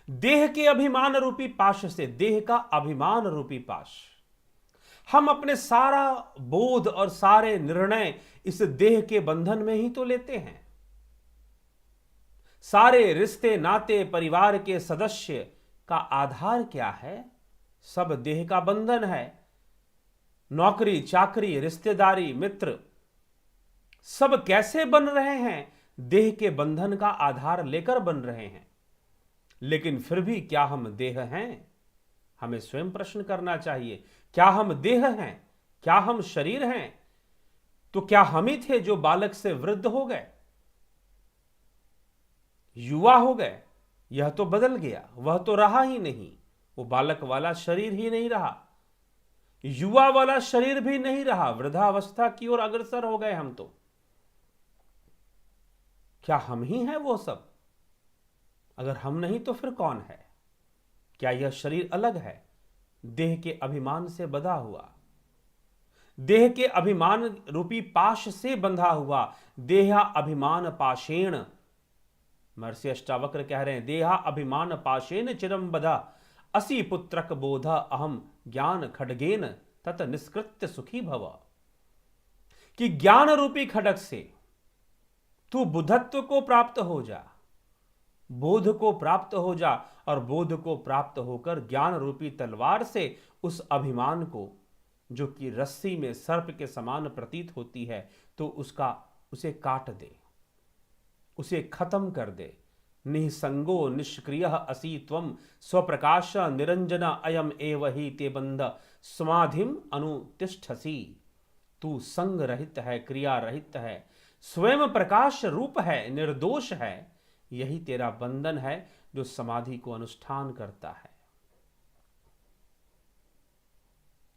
देह के अभिमान रूपी पाश से, देह का अभिमान रूपी पाश, हम अपने सारा बोध और सारे निर्णय इस देह के बंधन में ही तो लेते हैं। सारे रिश्ते नाते परिवार के सदस्य का आधार क्या है? सब देह का बंधन है। नौकरी चाकरी रिश्तेदारी मित्र सब कैसे बन रहे हैं? देह के बंधन का आधार लेकर बन रहे हैं। लेकिन फिर भी क्या हम देह हैं? हमें स्वयं प्रश्न करना चाहिए, क्या हम देह हैं? क्या हम शरीर हैं? तो क्या हम ही थे जो बालक से वृद्ध हो गए, युवा हो गए? यह तो बदल गया, वह तो रहा ही नहीं। वो बालक वाला शरीर ही नहीं रहा, युवा वाला शरीर भी नहीं रहा, वृद्धावस्था की ओर अग्रसर हो गए हम। तो क्या हम ही हैं वो सब? अगर हम नहीं तो फिर कौन है? क्या यह शरीर अलग है, देह के अभिमान से बंधा हुआ, देह के अभिमान रूपी पाश से बंधा हुआ? देहा अभिमान पाशेण, महर्षि अष्टावक्र कह रहे हैं, देहा अभिमान पाशेन चिरम बधा, असि पुत्रक बोधा अहम ज्ञान खड्गेन तत निष्कृत्य सुखी भव। कि ज्ञान रूपी खड्ग से तू बुद्धत्व को प्राप्त हो जा, बोध को प्राप्त हो जा, और बोध को प्राप्त होकर ज्ञान रूपी तलवार से उस अभिमान को, जो कि रस्सी में सर्प के समान प्रतीत होती है, तो उसे काट दे, उसे खत्म कर दे। निसंगो निष्क्रिय असि त्वम स्वप्रकाश निरंजन अयम एव हि ते बंध समाधिम अनुतिष्ठसी। तू संग रहित है, क्रिया रहित है, स्वयं प्रकाश रूप है, निर्दोष है। यही तेरा बंधन है जो समाधि को अनुष्ठान करता है।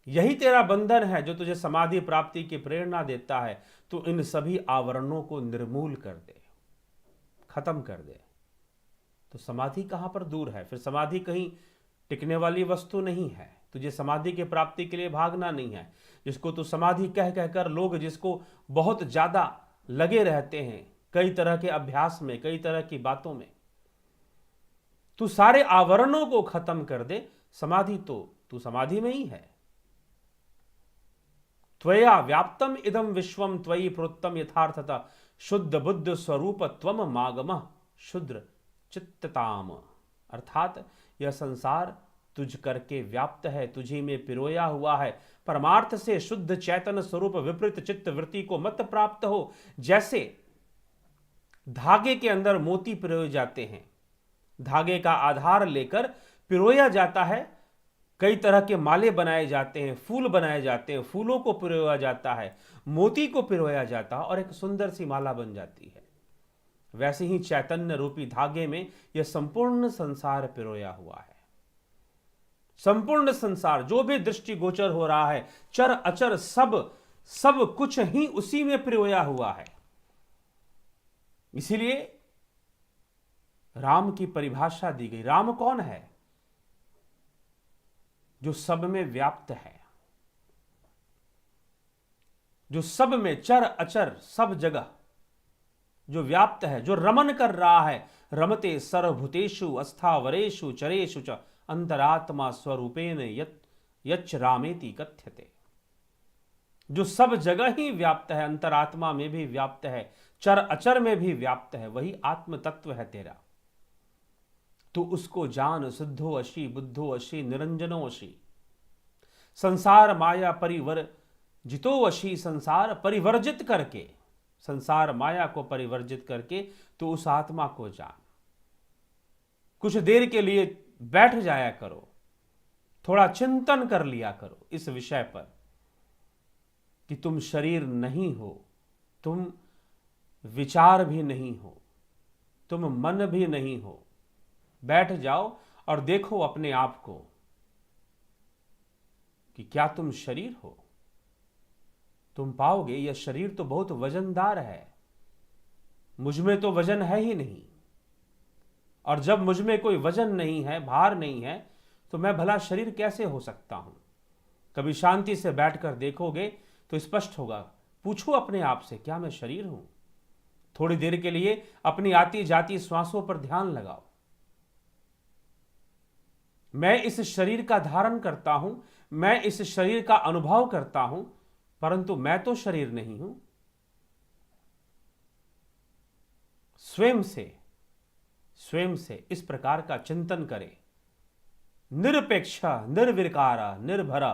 यही तेरा बंधन है जो तुझे समाधि प्राप्ति की प्रेरणा देता है। तो इन सभी आवरणों को निर्मूल कर दे, खत्म कर दे। तो समाधि कहां पर दूर है? फिर समाधि कहीं टिकने वाली वस्तु नहीं है। तुझे समाधि की प्राप्ति के लिए भागना नहीं है। जिसको तू समाधि कह कहकर लोग जिसको बहुत ज्यादा लगे रहते हैं कई तरह के अभ्यास में, कई तरह की बातों में, तू सारे आवरणों को खत्म कर दे। समाधि तो तू समाधि में ही है। त्वया व्याप्तम इदम विश्वम त्वयि प्रोत्तम यथार्थता शुद्ध बुद्ध स्वरूप त्वम मागम शुद्र चित्तताम। अर्थात यह संसार तुझ करके व्याप्त है, तुझी में पिरोया हुआ है। परमार्थ से शुद्ध चैतन्य स्वरूप विपरीत चित्त वृत्ति को मत प्राप्त हो। जैसे धागे के अंदर मोती पिरोए जाते हैं, धागे का आधार लेकर पिरोया जाता है, कई तरह के माले बनाए जाते हैं, फूल बनाए जाते हैं, फूलों को पिरोया जाता है, मोती को पिरोया जाता है और एक सुंदर सी माला बन जाती है। वैसे ही चैतन्य रूपी धागे में यह संपूर्ण संसार पिरोया हुआ है। संपूर्ण संसार जो भी दृष्टि गोचर हो रहा है, चर अचर सब कुछ ही उसी में पिरोया हुआ है। इसीलिए राम की परिभाषा दी गई। राम कौन है? जो सब में व्याप्त है, जो सब में चर अचर सब जगह जो व्याप्त है, जो रमन कर रहा है। रमते सर्वभूतेषु अस्थावरेषु चरेषु च अंतरात्मा स्वरूपेण यच्च रामेति कथ्यते। जो सब जगह ही व्याप्त है, अंतरात्मा में भी व्याप्त है, चर अचर में भी व्याप्त है, वही आत्म तत्व है तेरा। तू उसको जान। सिद्धो अशी बुद्धो अशी निरंजनो अशी संसार माया परिवर्जितो अशी। संसार परिवर्जित करके, संसार माया को परिवर्जित करके तो उस आत्मा को जान। कुछ देर के लिए बैठ जाया करो, थोड़ा चिंतन कर लिया करो इस विषय पर कि तुम शरीर नहीं हो, तुम विचार भी नहीं हो, तुम मन भी नहीं हो। बैठ जाओ और देखो अपने आप को कि क्या तुम शरीर हो। तुम पाओगे यह शरीर तो बहुत वजनदार है, मुझ में तो वजन है ही नहीं। और जब मुझ में कोई वजन नहीं है, भार नहीं है, तो मैं भला शरीर कैसे हो सकता हूं? कभी शांति से बैठकर देखोगे तो स्पष्ट होगा। पूछो अपने आप से, क्या मैं शरीर हूं? थोड़ी देर के लिए अपनी आती जाती श्वासों पर ध्यान लगाओ। मैं इस शरीर का धारण करता हूं, मैं इस शरीर का अनुभव करता हूं, परंतु मैं तो शरीर नहीं हूं। स्वयं से इस प्रकार का चिंतन करें। निरपेक्ष निर्विकार निर्भर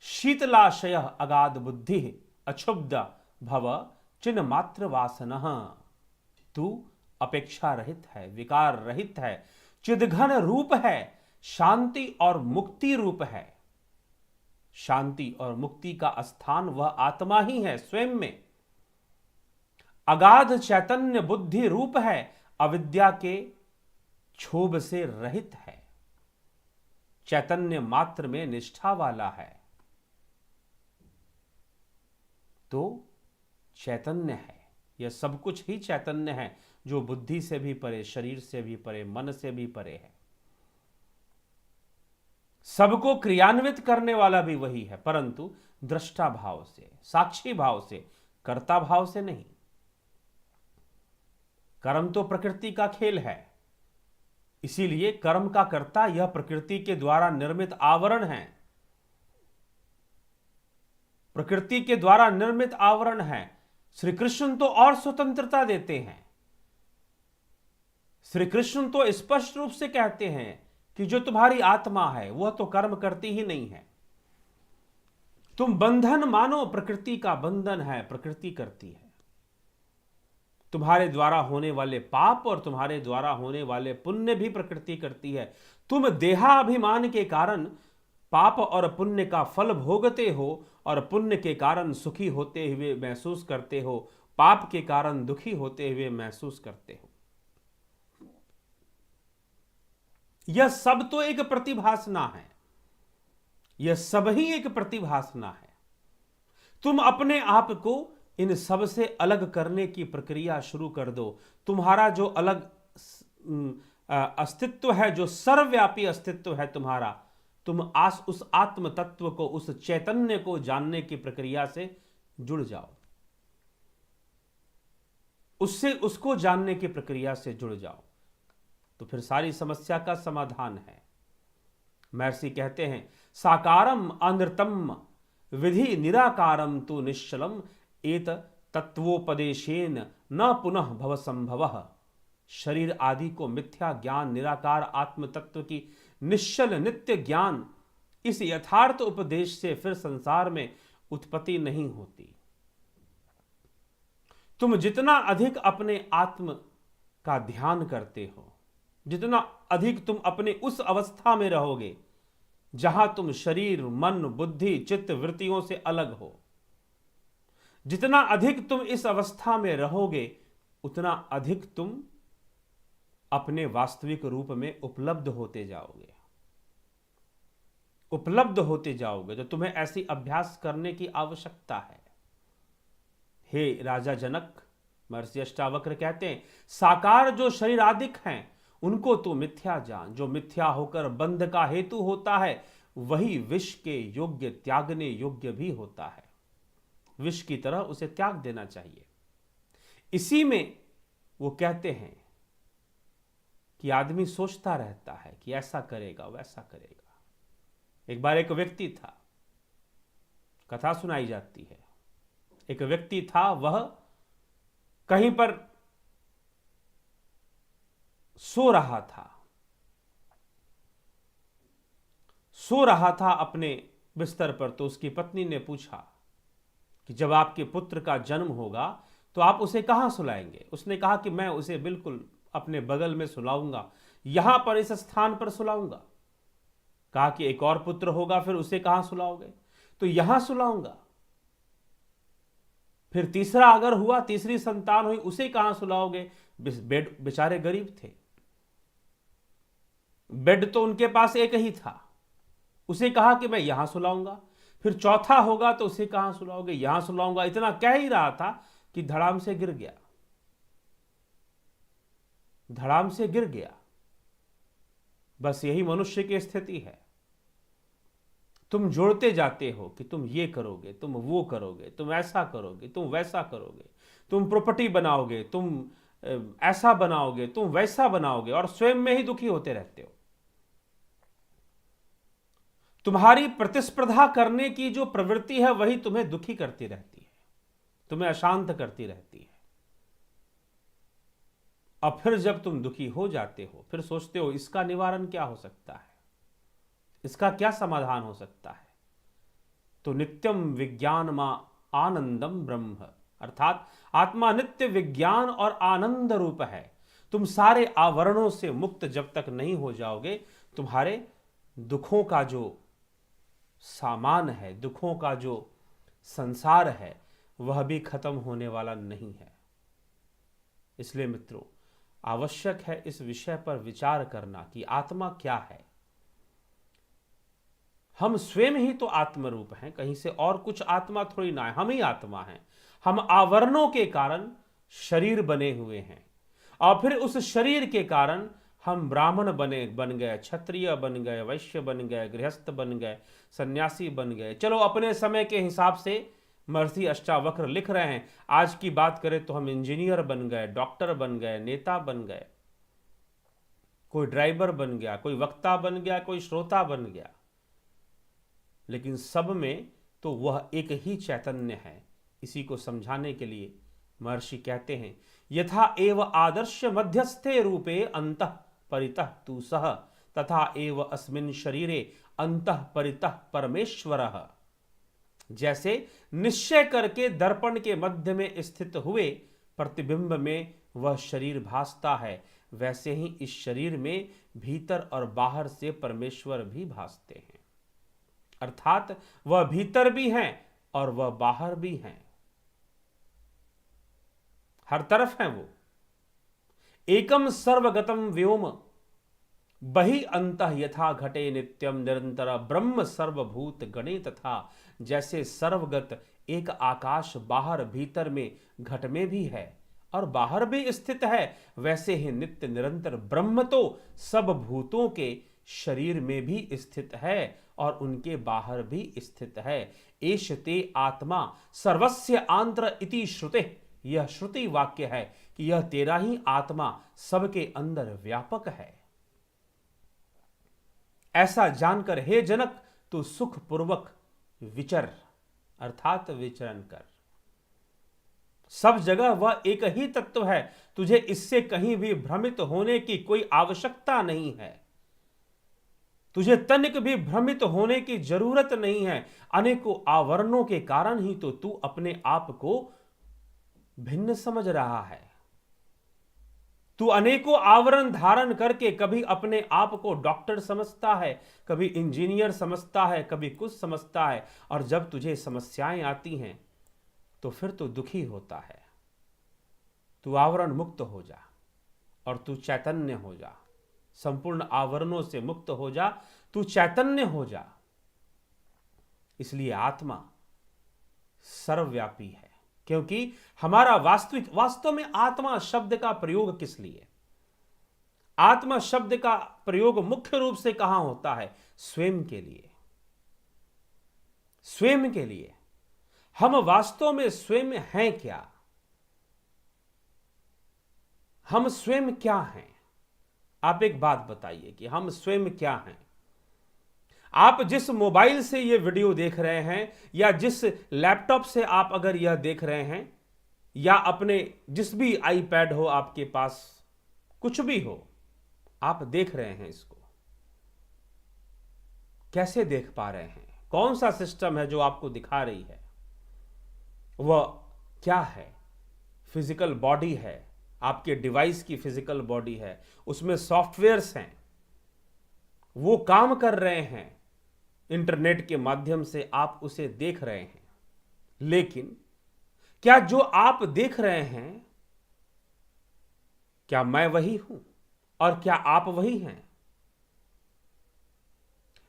शीतलाशय अगाध बुद्धि अक्षुब्ध भव चिन्ह मात्र वासन। तू अपेक्षा रहित है, विकार रहित है, चिदघन रूप है, शांति और मुक्ति रूप है। शांति और मुक्ति का स्थान वह आत्मा ही है स्वयं में। अगाध चैतन्य बुद्धि रूप है, अविद्या के क्षोभ से रहित है, चैतन्य मात्र में निष्ठा वाला है तो चैतन्य है। यह सब कुछ ही चैतन्य है, जो बुद्धि से भी परे, शरीर से भी परे, मन से भी परे है। सबको क्रियान्वित करने वाला भी वही है, परंतु दृष्टा भाव से, साक्षी भाव से, कर्ता भाव से नहीं। कर्म तो प्रकृति का खेल है, इसीलिए कर्म का कर्ता यह प्रकृति के द्वारा निर्मित आवरण है। प्रकृति के द्वारा निर्मित आवरण है। श्री कृष्ण तो और स्वतंत्रता देते हैं। श्री कृष्ण तो स्पष्ट रूप से कहते हैं कि जो तुम्हारी आत्मा है वह तो कर्म करती ही नहीं है। तुम बंधन मानो, प्रकृति का बंधन है, प्रकृति करती है। तुम्हारे द्वारा होने वाले पाप और तुम्हारे द्वारा होने वाले पुण्य भी प्रकृति करती है। तुम देहाभिमान के कारण पाप और पुण्य का फल भोगते हो और पुण्य के कारण सुखी होते हुए महसूस करते हो, पाप के कारण दुखी होते हुए महसूस करते हो। यह सब तो एक प्रतिभासना है, यह सब ही एक प्रतिभासना है। तुम अपने आप को इन सब से अलग करने की प्रक्रिया शुरू कर दो। तुम्हारा जो अलग अस्तित्व है, जो सर्वव्यापी अस्तित्व है तुम्हारा, तुम उस आत्म तत्व को, उस चैतन्य को जानने की प्रक्रिया से जुड़ जाओ। उससे, उसको जानने की प्रक्रिया से जुड़ जाओ, तो फिर सारी समस्या का समाधान है। महर्षि कहते हैं, साकारम अनृतम विधि निराकारम तु निश्चलम एत तत्वोपदेशेन न पुनः भव संभवः। शरीर आदि को मिथ्या ज्ञान, निराकार आत्म तत्व की निश्चल नित्य ज्ञान, इस यथार्थ उपदेश से फिर संसार में उत्पत्ति नहीं होती। तुम जितना अधिक अपने आत्म का ध्यान करते हो, जितना अधिक तुम अपने उस अवस्था में रहोगे जहां तुम शरीर, मन, बुद्धि, चित्त, वृत्तियों से अलग हो, जितना अधिक तुम इस अवस्था में रहोगे, उतना अधिक तुम अपने वास्तविक रूप में उपलब्ध होते जाओगे। उपलब्ध होते जाओगे तो तुम्हें ऐसी अभ्यास करने की आवश्यकता है। हे राजा जनक, महर्षि अष्टावक्र कहते हैं, साकार जो शरीर आदिक हैं उनको तो मिथ्या जान। जो मिथ्या होकर बंध का हेतु होता है वही विष के योग्य, त्यागने योग्य भी होता है। विष की तरह उसे त्याग देना चाहिए। इसी में वो कहते हैं कि आदमी सोचता रहता है कि ऐसा करेगा, वैसा करेगा। एक बार एक व्यक्ति था, कथा सुनाई जाती है। एक व्यक्ति था, वह कहीं पर सो रहा था अपने बिस्तर पर। तो उसकी पत्नी ने पूछा कि जब आपके पुत्र का जन्म होगा तो आप उसे कहां सुलाएंगे? उसने कहा कि मैं उसे बिल्कुल अपने बगल में सुलाऊंगा, यहां पर इस स्थान पर सुलाऊंगा। कहा कि एक और पुत्र होगा, फिर उसे कहां सुलाओगे? तो यहां सुलाऊंगा। फिर तीसरा अगर हुआ, तीसरी संतान हुई, उसे कहां सुलाओगे? बेचारे गरीब थे, बेड तो उनके पास एक ही था। उसे कहा कि मैं यहां सुलाऊंगा। फिर चौथा होगा तो उसे कहां सुलाओगे? यहां सुलाऊंगा। इतना कह ही रहा था कि धड़ाम से गिर गया, धड़ाम से गिर गया। बस यही मनुष्य की स्थिति है। तुम जोड़ते जाते हो कि तुम ये करोगे, तुम वो करोगे, तुम ऐसा करोगे, तुम वैसा करोगे, तुम प्रॉपर्टी बनाओगे, तुम ऐसा बनाओगे, तुम वैसा बनाओगे, और स्वयं में ही दुखी होते रहते हो। तुम्हारी प्रतिस्पर्धा करने की जो प्रवृत्ति है वही तुम्हें दुखी करती रहती है, तुम्हें अशांत करती रहती है। अब फिर जब तुम दुखी हो जाते हो, फिर सोचते हो इसका निवारण क्या हो सकता है, इसका क्या समाधान हो सकता है? तो नित्यम विज्ञान मा आनंदम ब्रह्म, अर्थात आत्मा नित्य विज्ञान और आनंद रूप है। तुम सारे आवरणों से मुक्त जब तक नहीं हो जाओगे, तुम्हारे दुखों का जो सामान है, दुखों का जो संसार है, वह भी खत्म होने वाला नहीं है। इसलिए मित्रों, आवश्यक है इस विषय पर विचार करना कि आत्मा क्या है। हम स्वयं ही तो आत्मरूप हैं, कहीं से और कुछ आत्मा थोड़ी ना है, हम ही आत्मा हैं। हम आवरणों के कारण शरीर बने हुए हैं और फिर उस शरीर के कारण हम ब्राह्मण बन गए, क्षत्रिय बन गए, वैश्य बन गए, गृहस्थ बन गए, सन्यासी बन गए। चलो अपने समय के हिसाब से महर्षि अष्टावक्र लिख रहे हैं, आज की बात करें तो हम इंजीनियर बन गए, डॉक्टर बन गए, नेता बन गए, कोई ड्राइवर बन गया, कोई वक्ता बन गया, कोई श्रोता बन गया, लेकिन सब में तो वह एक ही चैतन्य है। इसी को समझाने के लिए महर्षि कहते हैं, यथा एव आदर्श मध्यस्थे रूपे अंतः परितः तु सह तथा एव अस्मिन् शरीरे अंतः परितः परमेश्वरः। जैसे निश्चय करके दर्पण के मध्य में स्थित हुए प्रतिबिंब में वह शरीर भासता है, वैसे ही इस शरीर में भीतर और बाहर से परमेश्वर भी भासते हैं। अर्थात वह भीतर भी हैं और वह बाहर भी हैं, हर तरफ हैं वो। एकम सर्वगतम व्योम बहि अंतः यथा घटे नित्यम निरंतर ब्रह्म सर्वभूत गणे तथा। जैसे सर्वगत एक आकाश बाहर भीतर में घट में भी है और बाहर भी स्थित है, वैसे ही नित्य निरंतर ब्रह्म तो सब भूतों के शरीर में भी स्थित है और उनके बाहर भी स्थित है। एष ते आत्मा सर्वस्य आंतर इति श्रुते। यह श्रुति वाक्य है कि यह तेरा ही आत्मा सबके अंदर व्यापक है। ऐसा जानकर हे जनक तू सुख पूर्वक विचर, अर्थात विचरण कर। सब जगह वह एक ही तत्व है, तुझे इससे कहीं भी भ्रमित होने की कोई आवश्यकता नहीं है, तुझे तनिक भी भ्रमित होने की जरूरत नहीं है। अनेकों आवरणों के कारण ही तो तू अपने आप को भिन्न समझ रहा है। तू अनेकों आवरण धारण करके कभी अपने आप को डॉक्टर समझता है, कभी इंजीनियर समझता है, कभी कुछ समझता है, और जब तुझे समस्याएं आती हैं तो फिर तू दुखी होता है। तू आवरण मुक्त हो जा और तू चैतन्य हो जा, संपूर्ण आवरणों से मुक्त हो जा, तू चैतन्य हो जा। इसलिए आत्मा सर्वव्यापी है, क्योंकि हमारा वास्तव में आत्मा शब्द का प्रयोग किस लिए? आत्मा शब्द का प्रयोग मुख्य रूप से कहां होता है? स्वयं के लिए। स्वयं के लिए। हम वास्तव में स्वयं हैं क्या? हम स्वयं क्या हैं? आप एक बात बताइए कि हम स्वयं क्या हैं? आप जिस मोबाइल से यह वीडियो देख रहे हैं या जिस लैपटॉप से आप अगर यह देख रहे हैं या अपने जिस भी आईपैड हो आपके पास, कुछ भी हो, आप देख रहे हैं इसको, कैसे देख पा रहे हैं? कौन सा सिस्टम है जो आपको दिखा रही है? वह क्या है? फिजिकल बॉडी है, आपके डिवाइस की फिजिकल बॉडी है, उसमें सॉफ्टवेयर्स हैं, वो काम कर रहे हैं, इंटरनेट के माध्यम से आप उसे देख रहे हैं। लेकिन क्या जो आप देख रहे हैं, क्या मैं वही हूं और क्या आप वही हैं?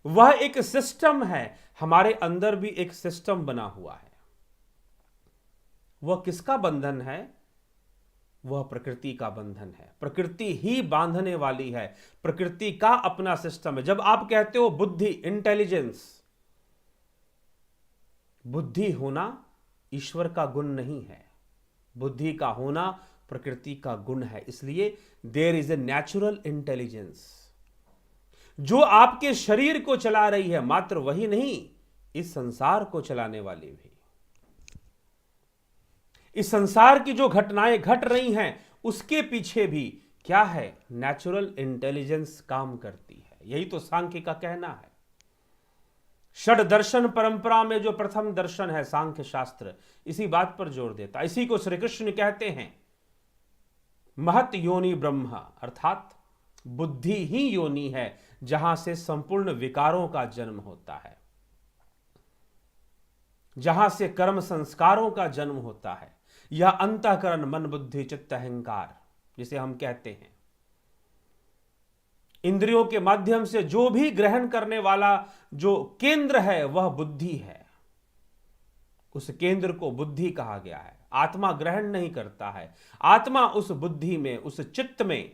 वह एक सिस्टम है, हमारे अंदर भी एक सिस्टम बना हुआ है। वह किसका बंधन है? वह प्रकृति का बंधन है। प्रकृति ही बांधने वाली है, प्रकृति का अपना सिस्टम है। जब आप कहते हो बुद्धि, इंटेलिजेंस, बुद्धि होना ईश्वर का गुण नहीं है, बुद्धि का होना प्रकृति का गुण है। इसलिए there is a natural intelligence जो आपके शरीर को चला रही है, मात्र वही नहीं, इस संसार को चलाने वाली भी। इस संसार की जो घटनाएं घट रही हैं उसके पीछे भी क्या है? नेचुरल इंटेलिजेंस काम करती है। यही तो सांख्य का कहना है। षड दर्शन परंपरा में जो प्रथम दर्शन है सांख्य शास्त्र, इसी बात पर जोर देता। इसी को श्री कृष्ण कहते हैं महत योनि ब्रह्म, अर्थात बुद्धि ही योनि है जहां से संपूर्ण विकारों का जन्म होता है, जहां से कर्म संस्कारों का जन्म होता है। यह अंतःकरण, मन, बुद्धि, चित्त, अहंकार जिसे हम कहते हैं, इंद्रियों के माध्यम से जो भी ग्रहण करने वाला जो केंद्र है वह बुद्धि है। उस केंद्र को बुद्धि कहा गया है। आत्मा ग्रहण नहीं करता है, आत्मा उस बुद्धि में, उस चित्त में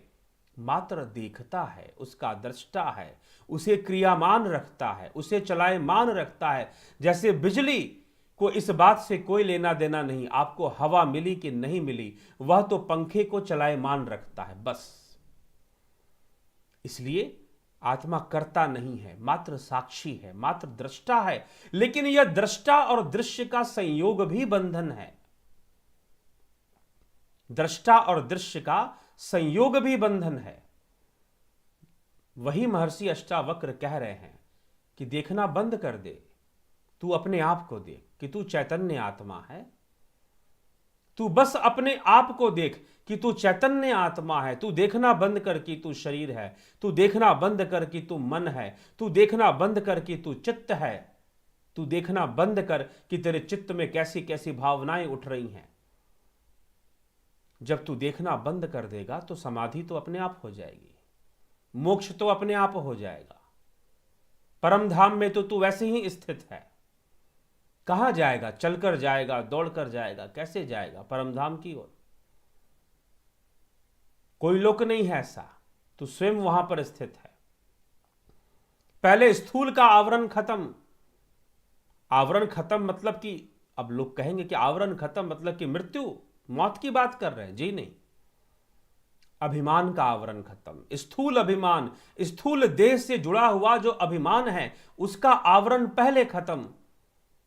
मात्र देखता है, उसका दृष्टा है, उसे क्रियामान रखता है, उसे चलायमान रखता है। जैसे बिजली को इस बात से कोई लेना देना नहीं आपको हवा मिली कि नहीं मिली, वह तो पंखे को चलायमान रखता है बस। इसलिए आत्मा कर्ता नहीं है, मात्र साक्षी है, मात्र दृष्टा है। लेकिन यह दृष्टा और दृश्य का संयोग भी बंधन है। दृष्टा और दृश्य का संयोग भी बंधन है। वही महर्षि अष्टावक्र कह रहे हैं कि देखना बंद कर दे, तू अपने आप को देख कि तू चैतन्य आत्मा है। तू बस अपने आप को देख कि तू चैतन्य आत्मा है। तू देखना बंद कर कि तू शरीर है, तू देखना बंद कर कि तू मन है, तू देखना बंद कर कि तू चित्त है, तू देखना बंद कर कि तेरे चित्त में कैसी कैसी भावनाएं उठ रही हैं। जब तू देखना बंद कर देगा तो समाधि तो अपने आप हो जाएगी, मोक्ष तो अपने आप हो जाएगा। परम धाम में तो तू वैसे ही स्थित है। कहां जाएगा? चलकर जाएगा, दौड़कर जाएगा, कैसे जाएगा परम धाम की ओर? कोई लोक नहीं है ऐसा, तू स्वयं वहां पर स्थित है। पहले स्थूल का आवरण खत्म। आवरण खत्म मतलब कि अब लोग कहेंगे कि आवरण खत्म मतलब कि मृत्यु, मौत की बात कर रहे हैं। जी नहीं, अभिमान का आवरण खत्म। स्थूल अभिमान, स्थूल देह से जुड़ा हुआ जो अभिमान है उसका आवरण पहले खत्म।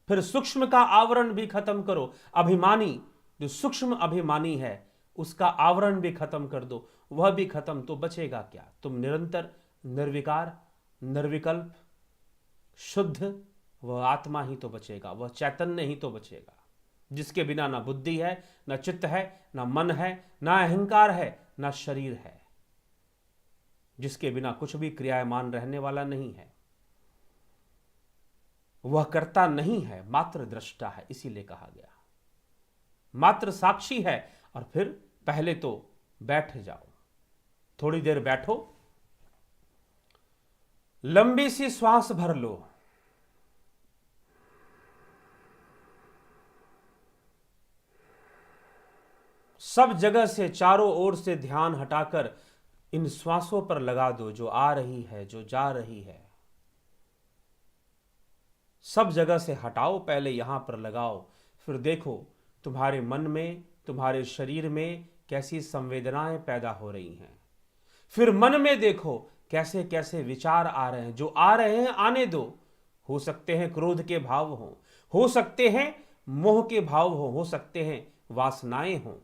फिर सूक्ष्म का आवरण भी खत्म करो। अभिमानी जो सूक्ष्म अभिमानी है उसका आवरण भी खत्म कर दो, वह भी खत्म, तो बचेगा क्या? तुम निरंतर निर्विकार, निर्विकल्प, शुद्ध, वह आत्मा ही तो बचेगा, वह चैतन्य ही तो बचेगा, जिसके बिना ना बुद्धि है, ना चित्त है, ना मन है, ना अहंकार है, ना शरीर है, जिसके बिना कुछ भी क्रियामान रहने वाला नहीं है। वह कर्ता नहीं है, मात्र दृष्टा है। इसीलिए कहा गया मात्र साक्षी है। और फिर पहले तो बैठ जाओ, थोड़ी देर बैठो, लंबी सी श्वास भर लो, सब जगह से चारों ओर से ध्यान हटाकर इन श्वासों पर लगा दो, जो आ रही है, जो जा रही है, सब जगह से हटाओ, पहले यहां पर लगाओ। फिर देखो तुम्हारे मन में, तुम्हारे शरीर में कैसी संवेदनाएं पैदा हो रही हैं। फिर मन में देखो कैसे कैसे विचार आ रहे हैं। जो आ रहे हैं आने दो। हो सकते हैं क्रोध के भाव हो सकते हैं मोह के भाव हो सकते हैं वासनाएं हो।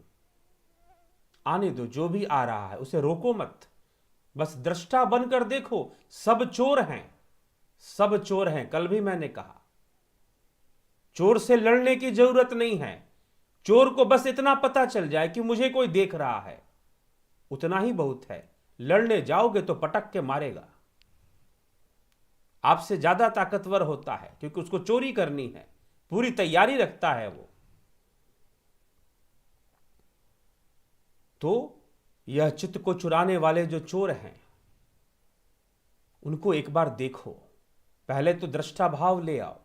आने दो, जो भी आ रहा है उसे रोको मत, बस दृष्टा बनकर देखो। सब चोर हैं, सब चोर हैं। कल भी मैंने कहा चोर से लड़ने की जरूरत नहीं है। चोर को बस इतना पता चल जाए कि मुझे कोई देख रहा है, उतना ही बहुत है। लड़ने जाओगे तो पटक के मारेगा, आपसे ज्यादा ताकतवर होता है, क्योंकि उसको चोरी करनी है, पूरी तैयारी रखता है वो। तो यह चित्त को चुराने वाले जो चोर हैं उनको एक बार देखो। पहले तो दृष्टा भाव ले आओ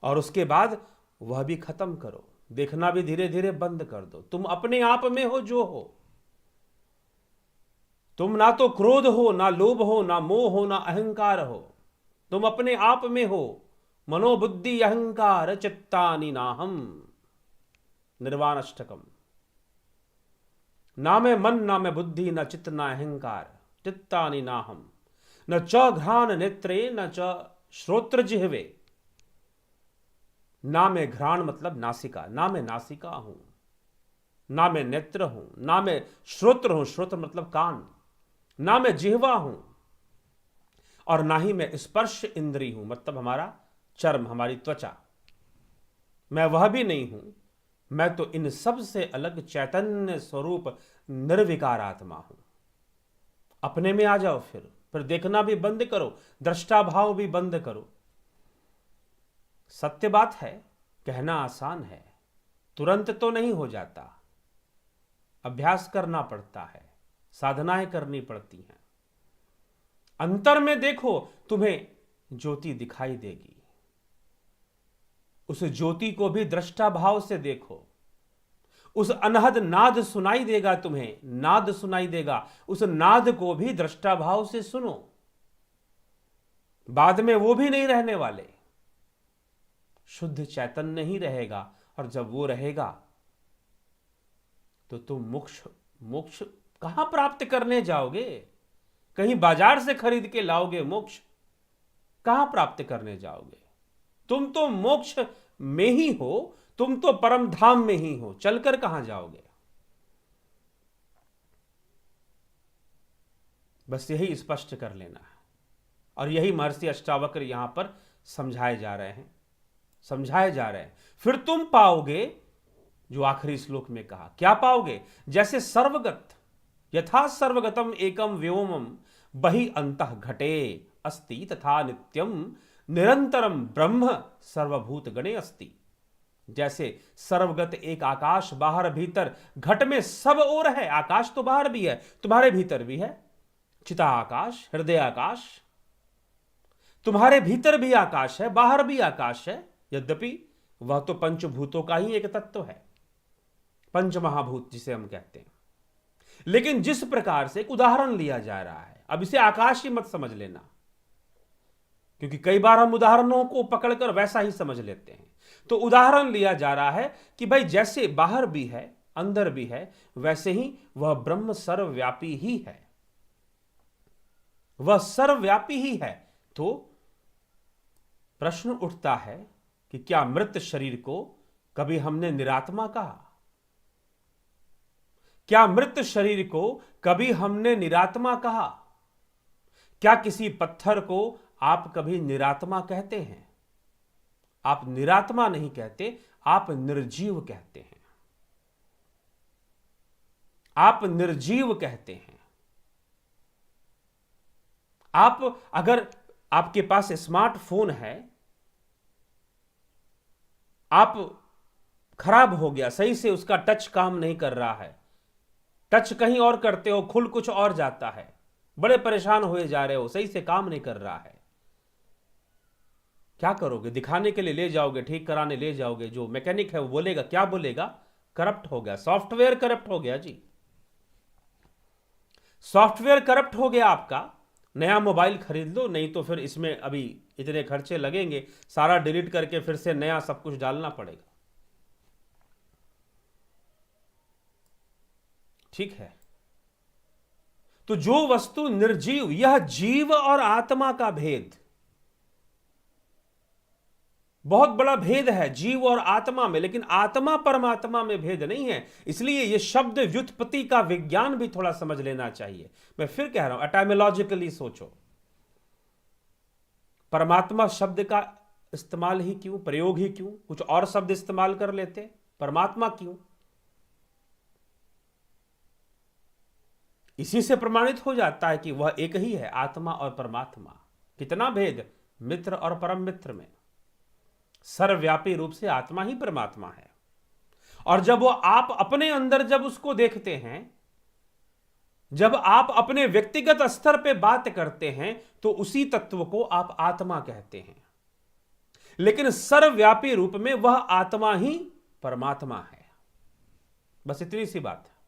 और उसके बाद वह भी खत्म करो। देखना भी धीरे धीरे बंद कर दो। तुम अपने आप में हो जो हो। तुम ना तो क्रोध हो, ना लोभ हो, ना मोह हो, ना अहंकार हो। तुम अपने आप में हो। मनोबुद्धि अहंकार चित्तानि नाहम, निर्वाण अष्टकम। ना मैं मन, ना मैं बुद्धि, ना चित्त, ना अहंकार, चित्तानि नाहम। न च घ्राण नेत्रे, न च श्रोत्र जिह्वे। ना मैं घ्राण मतलब नासिका, ना मैं नासिका हूं, ना मैं नेत्र हूं, ना मैं श्रोत्र हूं, श्रोत्र मतलब कान, ना मैं जिह्वा हूं, और ना ही मैं स्पर्श इंद्री हूं, मतलब हमारा चर्म, हमारी त्वचा। मैं वह भी नहीं हूं। मैं तो इन सब से अलग चैतन्य स्वरूप निर्विकार आत्मा हूं। अपने में आ जाओ। फिर देखना भी बंद करो, दृष्टा भाव भी बंद करो। सत्य बात है, कहना आसान है, तुरंत तो नहीं हो जाता, अभ्यास करना पड़ता है, साधनाएं करनी पड़ती हैं। अंतर में देखो, तुम्हें ज्योति दिखाई देगी। उस ज्योति को भी दृष्टा भाव से देखो। उस अनहद नाद सुनाई देगा, तुम्हें नाद सुनाई देगा, उस नाद को भी दृष्टा भाव से सुनो। बाद में वो भी नहीं रहने वाले, शुद्ध चैतन्य ही रहेगा। और जब वो रहेगा तो तुम मोक्ष मोक्ष कहां प्राप्त करने जाओगे? कहीं बाजार से खरीद के लाओगे मोक्ष? कहां प्राप्त करने जाओगे? तुम तो मोक्ष में ही हो, तुम तो परम धाम में ही हो, चलकर कहां जाओगे? बस यही स्पष्ट कर लेना है। और यही महर्षि अष्टावक्र यहां पर समझाए जा रहे हैं, समझाए जा रहे हैं। फिर तुम पाओगे जो आखिरी श्लोक में कहा, क्या पाओगे? जैसे सर्वगत, यथा सर्वगतम एकम व्योमम बहि अंतः घटे अस्ति, तथा नित्यम निरंतरम ब्रह्म सर्वभूत गणे अस्ति। जैसे सर्वगत एक आकाश बाहर भीतर, घट में सब ओर है, आकाश तो बाहर भी है, तुम्हारे भीतर भी है, चिता आकाश, हृदय आकाश, तुम्हारे भीतर भी आकाश है, बाहर भी आकाश है। यद्यपि वह तो पंचभूतों का ही एक तत्व है, पंच महाभूत जिसे हम कहते हैं। लेकिन जिस प्रकार से एक उदाहरण लिया जा रहा है, अब इसे आकाश ही मत समझ लेना, क्योंकि कई बार हम उदाहरणों को पकड़कर वैसा ही समझ लेते हैं। तो उदाहरण लिया जा रहा है कि भाई जैसे बाहर भी है अंदर भी है, वैसे ही वह ब्रह्म सर्वव्यापी ही है, वह सर्वव्यापी ही है। तो प्रश्न उठता है कि क्या मृत शरीर को कभी हमने निरात्मा कहा? क्या मृत शरीर को कभी हमने निरात्मा कहा? क्या किसी पत्थर को आप कभी निरात्मा कहते हैं? आप निरात्मा नहीं कहते, आप निर्जीव कहते हैं, आप निर्जीव कहते हैं। आप अगर आपके पास स्मार्टफोन है, आप खराब हो गया, सही से उसका टच काम नहीं कर रहा है, टच कहीं और करते हो, खुल कुछ और जाता है, बड़े परेशान हुए जा रहे हो, सही से काम नहीं कर रहा है, क्या करोगे? दिखाने के लिए ले जाओगे, ठीक कराने ले जाओगे, जो मैकेनिक है वो बोलेगा, क्या बोलेगा? करप्ट हो गया, सॉफ्टवेयर करप्ट हो गया जी, सॉफ्टवेयर करप्ट हो गया आपका, नया मोबाइल खरीद लो, नहीं तो फिर इसमें अभी इतने खर्चे लगेंगे, सारा डिलीट करके फिर से नया सब कुछ डालना पड़ेगा। ठीक है, तो जो वस्तु निर्जीव, यह जीव और आत्मा का भेद, बहुत बड़ा भेद है जीव और आत्मा में, लेकिन आत्मा परमात्मा में भेद नहीं है। इसलिए यह शब्द व्युत्पत्ति का विज्ञान भी थोड़ा समझ लेना चाहिए। मैं फिर कह रहा हूं, एटामोलॉजिकली सोचो, परमात्मा शब्द का इस्तेमाल ही क्यों, प्रयोग ही क्यों? कुछ और शब्द इस्तेमाल कर लेते, परमात्मा क्यों? इसी से प्रमाणित हो जाता है कि वह एक ही है, आत्मा और परमात्मा। कितना भेद मित्र और परम मित्र में। सर्वव्यापी रूप से आत्मा ही परमात्मा है। और जब वो आप अपने अंदर जब उसको देखते हैं, जब आप अपने व्यक्तिगत स्तर पे बात करते हैं, तो उसी तत्व को आप आत्मा कहते हैं। लेकिन सर्वव्यापी रूप में वह आत्मा ही परमात्मा है। बस इतनी सी बात है।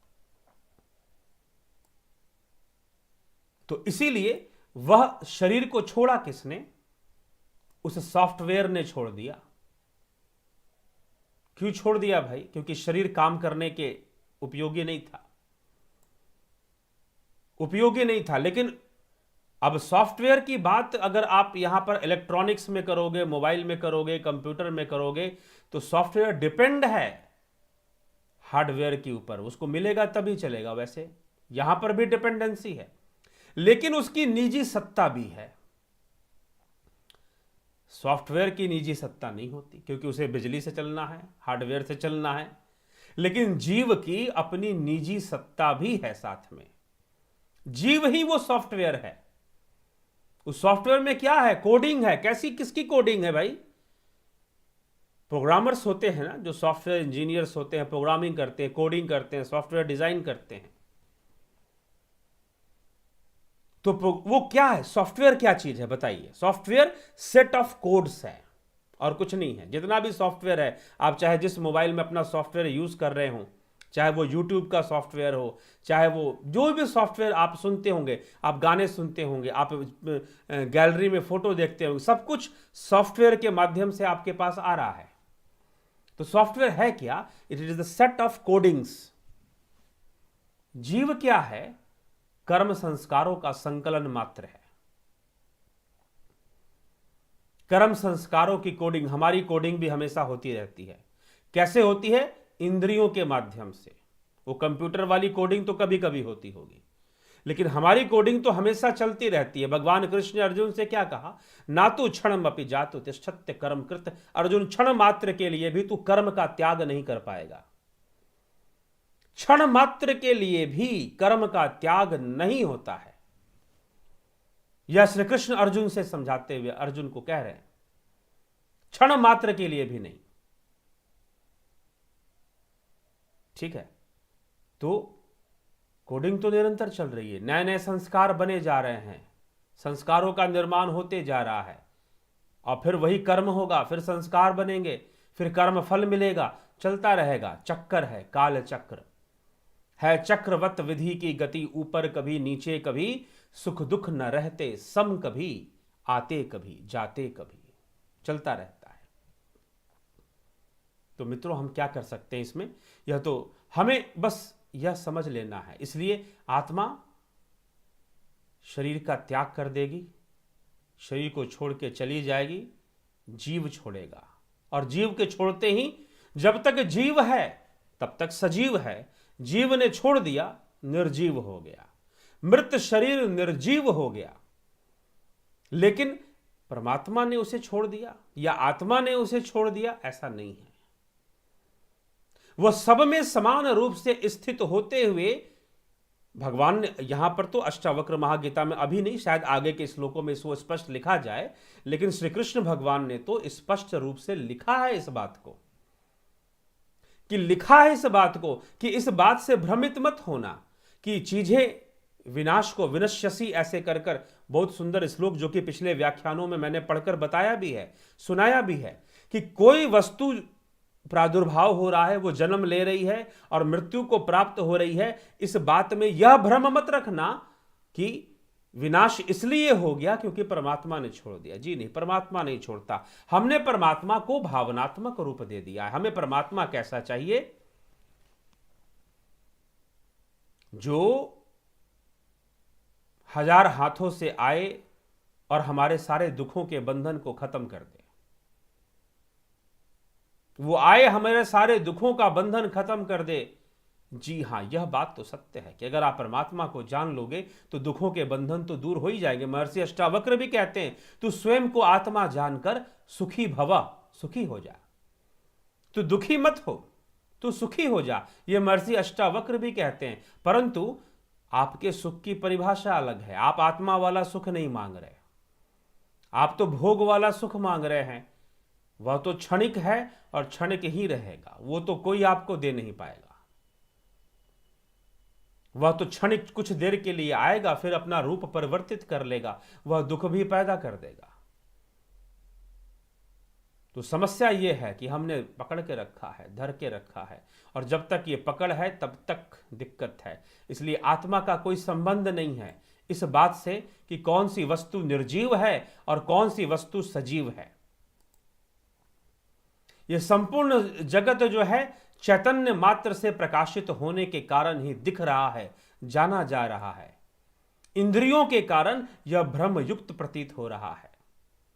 तो इसीलिए वह शरीर को छोड़ा किसने? उस सॉफ्टवेयर ने छोड़ दिया। क्यों छोड़ दिया भाई? क्योंकि शरीर काम करने के उपयोगी नहीं था, उपयोगी नहीं था। लेकिन अब सॉफ्टवेयर की बात अगर आप यहां पर इलेक्ट्रॉनिक्स में करोगे, मोबाइल में करोगे, कंप्यूटर में करोगे, तो सॉफ्टवेयर डिपेंड है हार्डवेयर के ऊपर, उसको मिलेगा तभी चलेगा। वैसे यहां पर भी डिपेंडेंसी है, लेकिन उसकी निजी सत्ता भी है। सॉफ्टवेयर की निजी सत्ता नहीं होती, क्योंकि उसे बिजली से चलना है, हार्डवेयर से चलना है। लेकिन जीव की अपनी निजी सत्ता भी है साथ में। जीव ही वो सॉफ्टवेयर है। उस सॉफ्टवेयर में क्या है? कोडिंग है। कैसी, किसकी कोडिंग है भाई? प्रोग्रामर्स होते हैं ना, जो सॉफ्टवेयर इंजीनियर्स होते हैं, प्रोग्रामिंग करते हैं, कोडिंग करते हैं, सॉफ्टवेयर डिजाइन करते हैं। तो वो क्या है, सॉफ्टवेयर क्या चीज है बताइए। सॉफ्टवेयर सेट ऑफ कोड्स है और कुछ नहीं है। जितना भी सॉफ्टवेयर है, आप चाहे जिस मोबाइल में अपना सॉफ्टवेयर यूज कर रहे हो, चाहे वो यूट्यूब का सॉफ्टवेयर हो, चाहे वो जो भी सॉफ्टवेयर आप सुनते होंगे, आप गाने सुनते होंगे, आप गैलरी में फोटो देखते होंगे, सब कुछ सॉफ्टवेयर के माध्यम से आपके पास आ रहा है। तो सॉफ्टवेयर है क्या? It is the set of codings. जीव क्या है? कर्म संस्कारों का संकलन मात्र है। कर्म संस्कारों की कोडिंग, हमारी कोडिंग भी हमेशा होती रहती है। कैसे होती है? इंद्रियों के माध्यम से। वो कंप्यूटर वाली कोडिंग तो कभी कभी होती होगी, लेकिन हमारी कोडिंग तो हमेशा चलती रहती है। भगवान कृष्ण ने अर्जुन से क्या कहा? ना तो क्षण अपि जातु तिष्ठत्य कर्म कृत। अर्जुन, क्षण मात्र के लिए भी तू कर्म का त्याग नहीं कर पाएगा। क्षण मात्र के लिए भी कर्म का त्याग नहीं होता है। यह श्री कृष्ण अर्जुन से समझाते हुए अर्जुन को कह रहे हैं, क्षण मात्र के लिए भी नहीं। ठीक है, तो कोडिंग तो निरंतर चल रही है, नए नए संस्कार बने जा रहे हैं, संस्कारों का निर्माण होते जा रहा है, और फिर वही कर्म होगा, फिर संस्कार बनेंगे, फिर कर्म फल मिलेगा, चलता रहेगा। चक्कर है, काल चक्र है, चक्रवत विधि की गति, ऊपर कभी नीचे कभी, सुख दुख न रहते सम, कभी आते कभी जाते कभी, चलता रहता है। तो मित्रों, हम क्या कर सकते हैं इसमें? यह तो हमें बस यह समझ लेना है। इसलिए आत्मा शरीर का त्याग कर देगी, शरीर को छोड़ के चली जाएगी, जीव छोड़ेगा, और जीव के छोड़ते ही, जब तक जीव है तब तक सजीव है। जीव ने छोड़ दिया, निर्जीव हो गया, मृत शरीर निर्जीव हो गया। लेकिन परमात्मा ने उसे छोड़ दिया या आत्मा ने उसे छोड़ दिया, ऐसा नहीं है। वह सब में समान रूप से स्थित होते हुए, भगवान ने यहां पर तो अष्टावक्र महागीता में अभी नहीं, शायद आगे के श्लोकों में इसको स्पष्ट लिखा जाए, लेकिन श्री कृष्ण भगवान ने तो स्पष्ट रूप से लिखा है इस बात को, कि इस बात से भ्रमित मत होना कि चीजें विनाश को विनश्यसी ऐसे कर कर, बहुत सुंदर श्लोक जो कि पिछले व्याख्यानों में मैंने पढ़कर बताया भी है, सुनाया भी है, कि कोई वस्तु प्रादुर्भाव हो रहा है, वो जन्म ले रही है और मृत्यु को प्राप्त हो रही है, इस बात में यह भ्रम मत रखना कि विनाश इसलिए हो गया क्योंकि परमात्मा ने छोड़ दिया। जी नहीं, परमात्मा नहीं छोड़ता। हमने परमात्मा को भावनात्मक रूप दे दिया है। हमें परमात्मा कैसा चाहिए? जो हजार हाथों से आए और हमारे सारे दुखों के बंधन को खत्म कर दे। वो आए, हमारे सारे दुखों का बंधन खत्म कर दे। जी हां, यह बात तो सत्य है कि अगर आप परमात्मा को जान लोगे तो दुखों के बंधन तो दूर हो ही जाएंगे। महर्षि अष्टावक्र भी कहते हैं, तू स्वयं को आत्मा जानकर सुखी भवा, सुखी हो जा। तू दुखी मत हो, तू सुखी हो जा, यह महर्षि अष्टावक्र भी कहते हैं। परंतु आपके सुख की परिभाषा अलग है। आप आत्मा वाला सुख नहीं मांग रहे, आप तो भोग वाला सुख मांग रहे हैं। वह तो क्षणिक है और क्षणिक ही रहेगा, वो तो कोई आपको दे नहीं पाएगा। वह तो क्षणिक कुछ देर के लिए आएगा, फिर अपना रूप परिवर्तित कर लेगा, वह दुख भी पैदा कर देगा। तो समस्या यह है कि हमने पकड़ के रखा है, धर के रखा है, और जब तक ये पकड़ है तब तक दिक्कत है। इसलिए आत्मा का कोई संबंध नहीं है इस बात से कि कौन सी वस्तु निर्जीव है और कौन सी वस्तु सजीव है। यह संपूर्ण जगत जो है चैतन्य मात्र से प्रकाशित होने के कारण ही दिख रहा है, जाना जा रहा है। इंद्रियों के कारण यह भ्रम युक्त प्रतीत हो रहा है।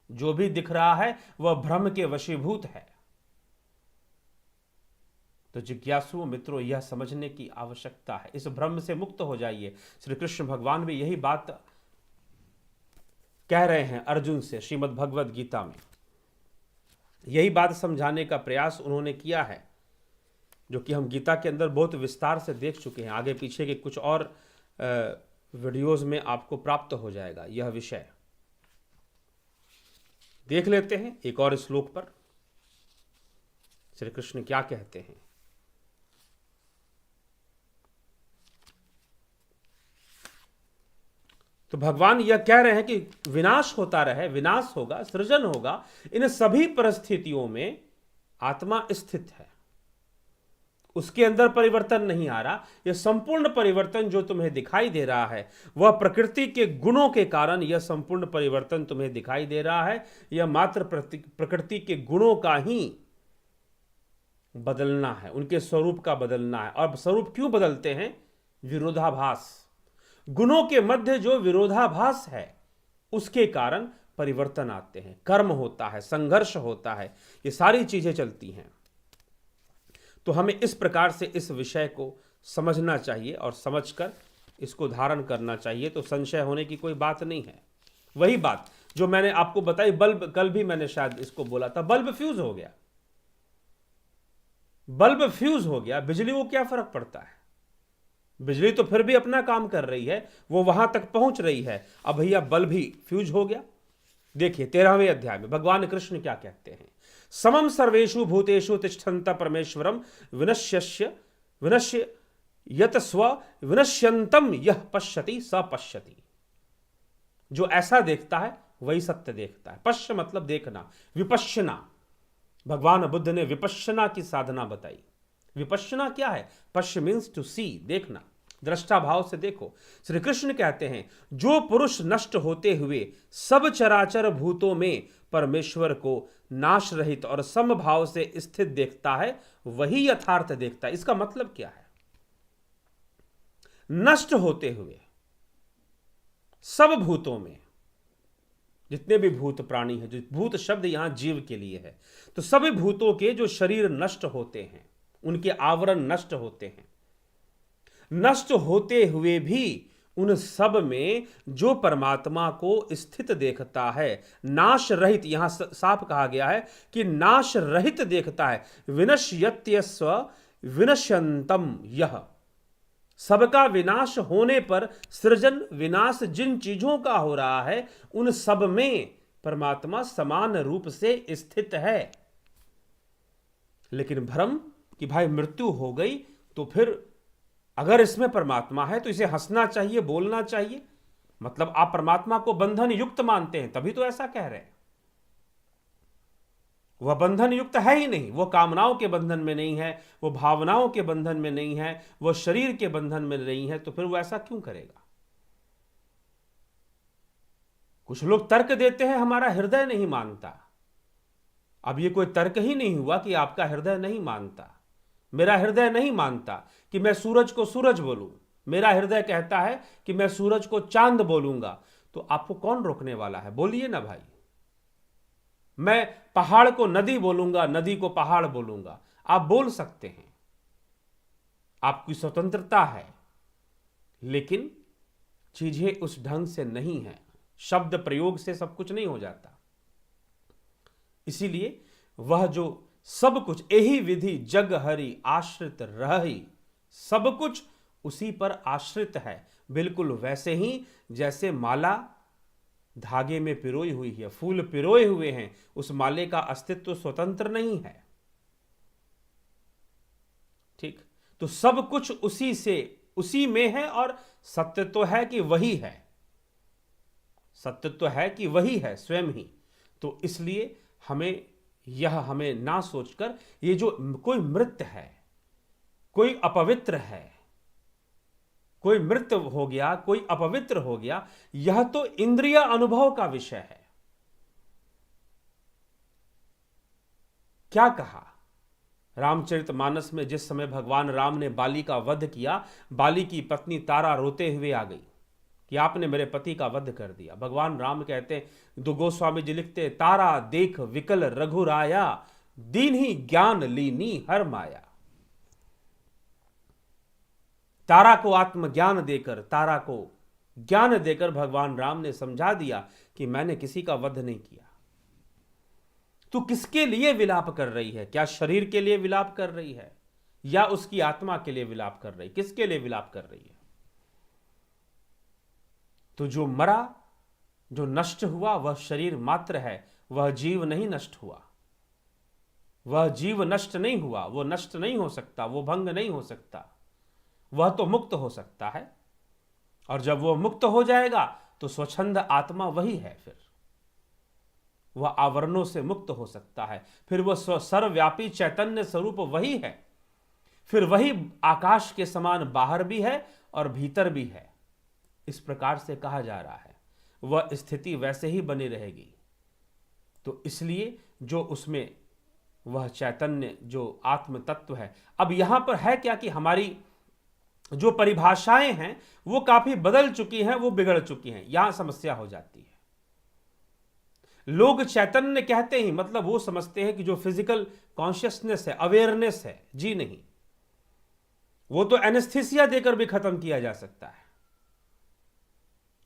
जो भी दिख रहा है वह भ्रम के वशीभूत है। तो जिज्ञासु मित्रों, यह समझने की आवश्यकता है, इस भ्रम से मुक्त हो जाइए। श्री कृष्ण भगवान भी यही बात कह रहे हैं अर्जुन से श्रीमद् भगवद गीता में। यही बात समझाने का प्रयास उन्होंने किया है, जो कि हम गीता के अंदर बहुत विस्तार से देख चुके हैं। आगे पीछे के कुछ और वीडियोस में आपको प्राप्त हो जाएगा यह विषय। देख लेते हैं एक और श्लोक पर श्री कृष्ण क्या कहते हैं। तो भगवान यह कह रहे हैं कि विनाश होता रहे, विनाश होगा, सृजन होगा, इन सभी परिस्थितियों में आत्मा स्थित है, उसके अंदर परिवर्तन नहीं आ रहा। यह संपूर्ण परिवर्तन जो तुम्हें दिखाई दे रहा है वह प्रकृति के गुणों के कारण यह संपूर्ण परिवर्तन तुम्हें दिखाई दे रहा है। यह मात्र प्रकृति के गुणों का ही बदलना है, उनके स्वरूप का बदलना है। और स्वरूप क्यों बदलते हैं? विरोधाभास, गुणों के मध्य जो विरोधाभास है उसके कारण परिवर्तन आते हैं, कर्म होता है, संघर्ष होता है, ये सारी चीजें चलती हैं। तो हमें इस प्रकार से इस विषय को समझना चाहिए और समझकर इसको धारण करना चाहिए, तो संशय होने की कोई बात नहीं है। वही बात जो मैंने आपको बताई, बल्ब, कल भी मैंने शायद इसको बोला था, बल्ब फ्यूज हो गया, बल्ब फ्यूज हो गया, बिजली को क्या फर्क पड़ता है? बिजली तो फिर भी अपना काम कर रही है, वो वहां तक पहुंच रही है। अब भैया बल्ब ही फ्यूज हो गया। देखिए 13वें अध्याय में भगवान कृष्ण क्या कहते हैं, समम सर्वेषु भूतेषु तिष्ठन्त परमेश्वरम विनश्य यत स्व विनश्यंतम यह पश्यति स पश्यति। जो ऐसा देखता है वही सत्य देखता है। पश्य मतलब देखना, विपश्यना, भगवान बुद्ध ने विपश्यना की साधना बताई। विपश्यना क्या है? पश्य मीन्स टू सी, देखना, दृष्टा भाव से देखो। श्री कृष्ण कहते हैं जो पुरुष नष्ट होते हुए सब चराचर भूतों में परमेश्वर को नाश रहित और समभाव से स्थित देखता है वही यथार्थ देखता है। इसका मतलब क्या है? नष्ट होते हुए सब भूतों में, जितने भी भूत प्राणी हैं, जो भूत शब्द यहां जीव के लिए है, तो सभी भूतों के जो शरीर नष्ट होते हैं, उनके आवरण नष्ट होते हैं, नष्ट होते हुए भी उन सब में जो परमात्मा को स्थित देखता है, नाश रहित, यहां साफ कहा गया है कि नाश रहित देखता है। विनश्यत्यस्व विनश्यंतम यह, सबका विनाश होने पर सृजन विनाश जिन चीजों का हो रहा है उन सब में परमात्मा समान रूप से स्थित है। लेकिन भ्रम कि भाई मृत्यु हो गई तो फिर अगर इसमें परमात्मा है तो इसे हंसना चाहिए, बोलना चाहिए, मतलब आप परमात्मा को बंधन युक्त मानते हैं तभी तो ऐसा कह रहे हैं। वह बंधन युक्त है ही नहीं, वो कामनाओं के बंधन में नहीं है, वो भावनाओं के बंधन में नहीं है, वो शरीर के बंधन में नहीं है, तो फिर वो ऐसा क्यों करेगा? कुछ लोग तर्क देते हैं हमारा हृदय नहीं मानता। अब ये कोई तर्क ही नहीं हुआ कि आपका हृदय नहीं मानता। मेरा हृदय नहीं मानता कि मैं सूरज को सूरज बोलूं, मेरा हृदय कहता है कि मैं सूरज को चांद बोलूंगा, तो आपको कौन रोकने वाला है? बोलिए ना भाई। मैं पहाड़ को नदी बोलूंगा, नदी को पहाड़ बोलूंगा, आप बोल सकते हैं, आपकी स्वतंत्रता है, लेकिन चीजें उस ढंग से नहीं है। शब्द प्रयोग से सब कुछ नहीं हो जाता। इसीलिए वह जो सब कुछ यही विधि जग हरि आश्रित रही, सब कुछ उसी पर आश्रित है, बिल्कुल वैसे ही जैसे माला धागे में पिरोई हुई है, फूल पिरोए हुए हैं, उस माले का अस्तित्व स्वतंत्र नहीं है। ठीक, तो सब कुछ उसी से, उसी में है, और सत्य तो है कि वही है, सत्य तो है कि वही है स्वयं ही। तो इसलिए हमें ना सोचकर ये जो कोई मृत है, कोई अपवित्र है, कोई मृत हो गया, कोई अपवित्र हो गया, यह तो इंद्रिय अनुभव का विषय है। क्या कहा रामचरितमानस में? जिस समय भगवान राम ने बाली का वध किया, बाली की पत्नी तारा रोते हुए आ गई कि आपने मेरे पति का वध कर दिया। भगवान राम कहते हैं, दो गोस्वामी जी लिखते, तारा देख विकल रघुराया, दीन ही ज्ञान लीनी हर माया। तारा को आत्मज्ञान देकर, तारा को ज्ञान देकर भगवान राम ने समझा दिया कि मैंने किसी का वध नहीं किया। तू किसके लिए विलाप कर रही है? क्या शरीर के लिए विलाप कर रही है या उसकी आत्मा के लिए विलाप कर रही? किसके लिए विलाप कर रही है? तो जो मरा, जो नष्ट हुआ, वह शरीर मात्र है, वह जीव नहीं नष्ट हुआ, वह जीव नष्ट नहीं हुआ, वो नष्ट नहीं हो सकता, वो भंग नहीं हो सकता, वह तो मुक्त हो सकता है। और जब वो मुक्त हो जाएगा तो स्वच्छंद आत्मा वही है, फिर वह आवरणों से मुक्त हो सकता है, फिर वह सर्वव्यापी चैतन्य स्वरूप वही है, फिर वही आकाश के समान बाहर भी है और भीतर भी है। इस प्रकार से कहा जा रहा है वह स्थिति वैसे ही बनी रहेगी। तो इसलिए जो उसमें वह चैतन्य जो आत्म तत्व है, अब यहां पर है क्या कि हमारी जो परिभाषाएं हैं वो काफी बदल चुकी हैं, वो बिगड़ चुकी हैं, यहां समस्या हो जाती है। लोग चैतन्य कहते ही मतलब वो समझते हैं कि जो फिजिकल कॉन्शियसनेस है, अवेयरनेस है, जी नहीं, वो तो एनेस्थीसिया देकर भी खत्म किया जा सकता है।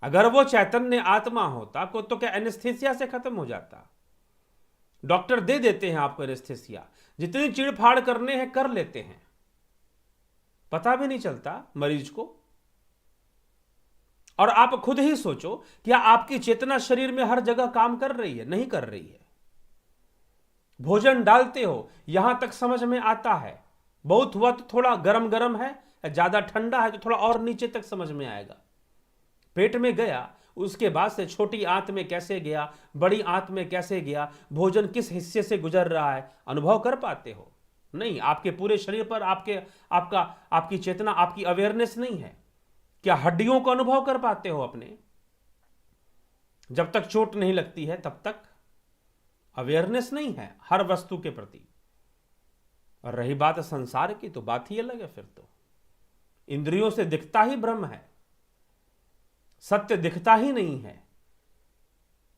अगर वो चैतन्य आत्मा होता तो क्या एनेस्थीसिया से खत्म हो जाता? डॉक्टर दे देते हैं आपको एनेस्थीसिया, जितनी चीड़फाड़ करने हैं कर लेते हैं, पता भी नहीं चलता मरीज को। और आप खुद ही सोचो, क्या आपकी चेतना शरीर में हर जगह काम कर रही है? नहीं कर रही है। भोजन डालते हो, यहां तक समझ में आता है, बहुत हुआ तो थोड़ा गरम गरम है, ज्यादा ठंडा है तो थोड़ा और नीचे तक समझ में आएगा। पेट में गया, उसके बाद से छोटी आंत में कैसे गया, बड़ी आंत में कैसे गया, भोजन किस हिस्से से गुजर रहा है, अनुभव कर पाते हो? नहीं। आपके पूरे शरीर पर आपकी चेतना, आपकी अवेयरनेस नहीं है। क्या हड्डियों को अनुभव कर पाते हो अपने? जब तक चोट नहीं लगती है तब तक अवेयरनेस नहीं है हर वस्तु के प्रति। और रही बात संसार की, तो बात ही अलग है। फिर तो इंद्रियों से दिखता ही ब्रह्म है, सत्य दिखता ही नहीं है।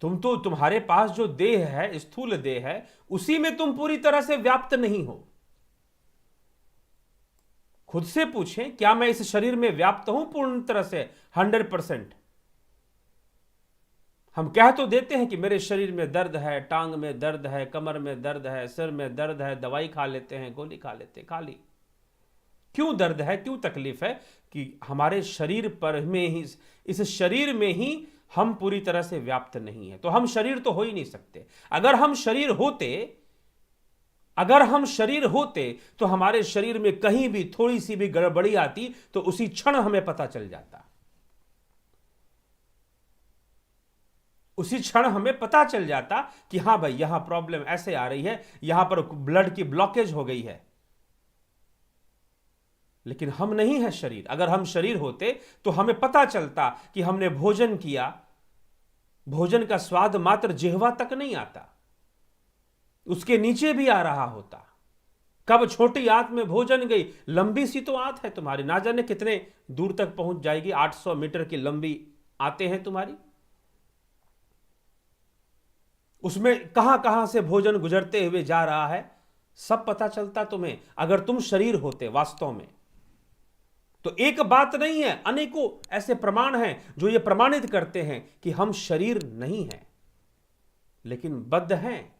तुम्हारे पास जो देह है, स्थूल देह है, उसी में तुम पूरी तरह से व्याप्त नहीं हो। खुद से पूछें, क्या मैं इस शरीर में व्याप्त हूं पूर्ण तरह से 100%? हम कह तो देते हैं कि मेरे शरीर में दर्द है, टांग में दर्द है, कमर में दर्द है, सिर में दर्द है, दवाई खा लेते हैं, गोली खा लेते हैं, खा ली। क्यों दर्द है, क्यों तकलीफ है? कि हमारे शरीर पर में ही, इस शरीर में ही हम पूरी तरह से व्याप्त नहीं है। तो हम शरीर तो हो ही नहीं सकते। अगर हम शरीर होते तो हमारे शरीर में कहीं भी थोड़ी सी भी गड़बड़ी आती तो उसी क्षण हमें पता चल जाता। उसी क्षण हमें पता चल जाता कि हां भाई, यहां प्रॉब्लम ऐसे आ रही है, यहां पर ब्लड की ब्लॉकेज हो गई है। लेकिन हम नहीं है शरीर। अगर हम शरीर होते तो हमें पता चलता कि हमने भोजन किया, भोजन का स्वाद मात्र जिह्वा तक नहीं आता, उसके नीचे भी आ रहा होता। कब छोटी आंत में भोजन गई, लंबी सी तो आंत है तुम्हारी, ना जाने कितने दूर तक पहुंच जाएगी, 800 मीटर की लंबी आते हैं तुम्हारी, उसमें कहां कहां से भोजन गुजरते हुए जा रहा है, सब पता चलता तुम्हें अगर तुम शरीर होते वास्तव में। तो एक बात नहीं है, अनेकों ऐसे प्रमाण हैं जो ये प्रमाणित करते हैं कि हम शरीर नहीं हैं, लेकिन बद्ध हैं।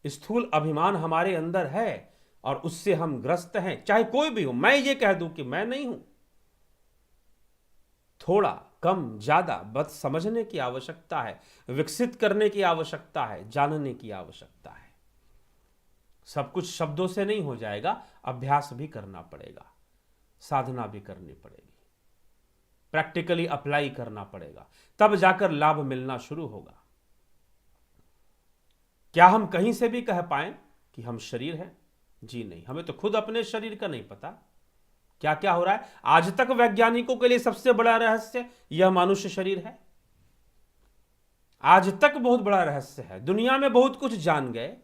स्थूल अभिमान हमारे अंदर है और उससे हम ग्रस्त हैं। चाहे कोई भी हो, मैं ये कह दूं कि मैं नहीं हूं, थोड़ा कम ज्यादा बस समझने की आवश्यकता है, विकसित करने की आवश्यकता है, जानने की आवश्यकता है। सब कुछ शब्दों से नहीं हो जाएगा, अभ्यास भी करना पड़ेगा, साधना भी करनी पड़ेगी, प्रैक्टिकली अप्लाई करना पड़ेगा, तब जाकर लाभ मिलना शुरू होगा। क्या हम कहीं से भी कह पाएं कि हम शरीर हैं? जी नहीं। हमें तो खुद अपने शरीर का नहीं पता क्या क्या हो रहा है। आज तक वैज्ञानिकों के लिए सबसे बड़ा रहस्य यह मनुष्य शरीर है। आज तक बहुत बड़ा रहस्य है। दुनिया में बहुत कुछ जान गए,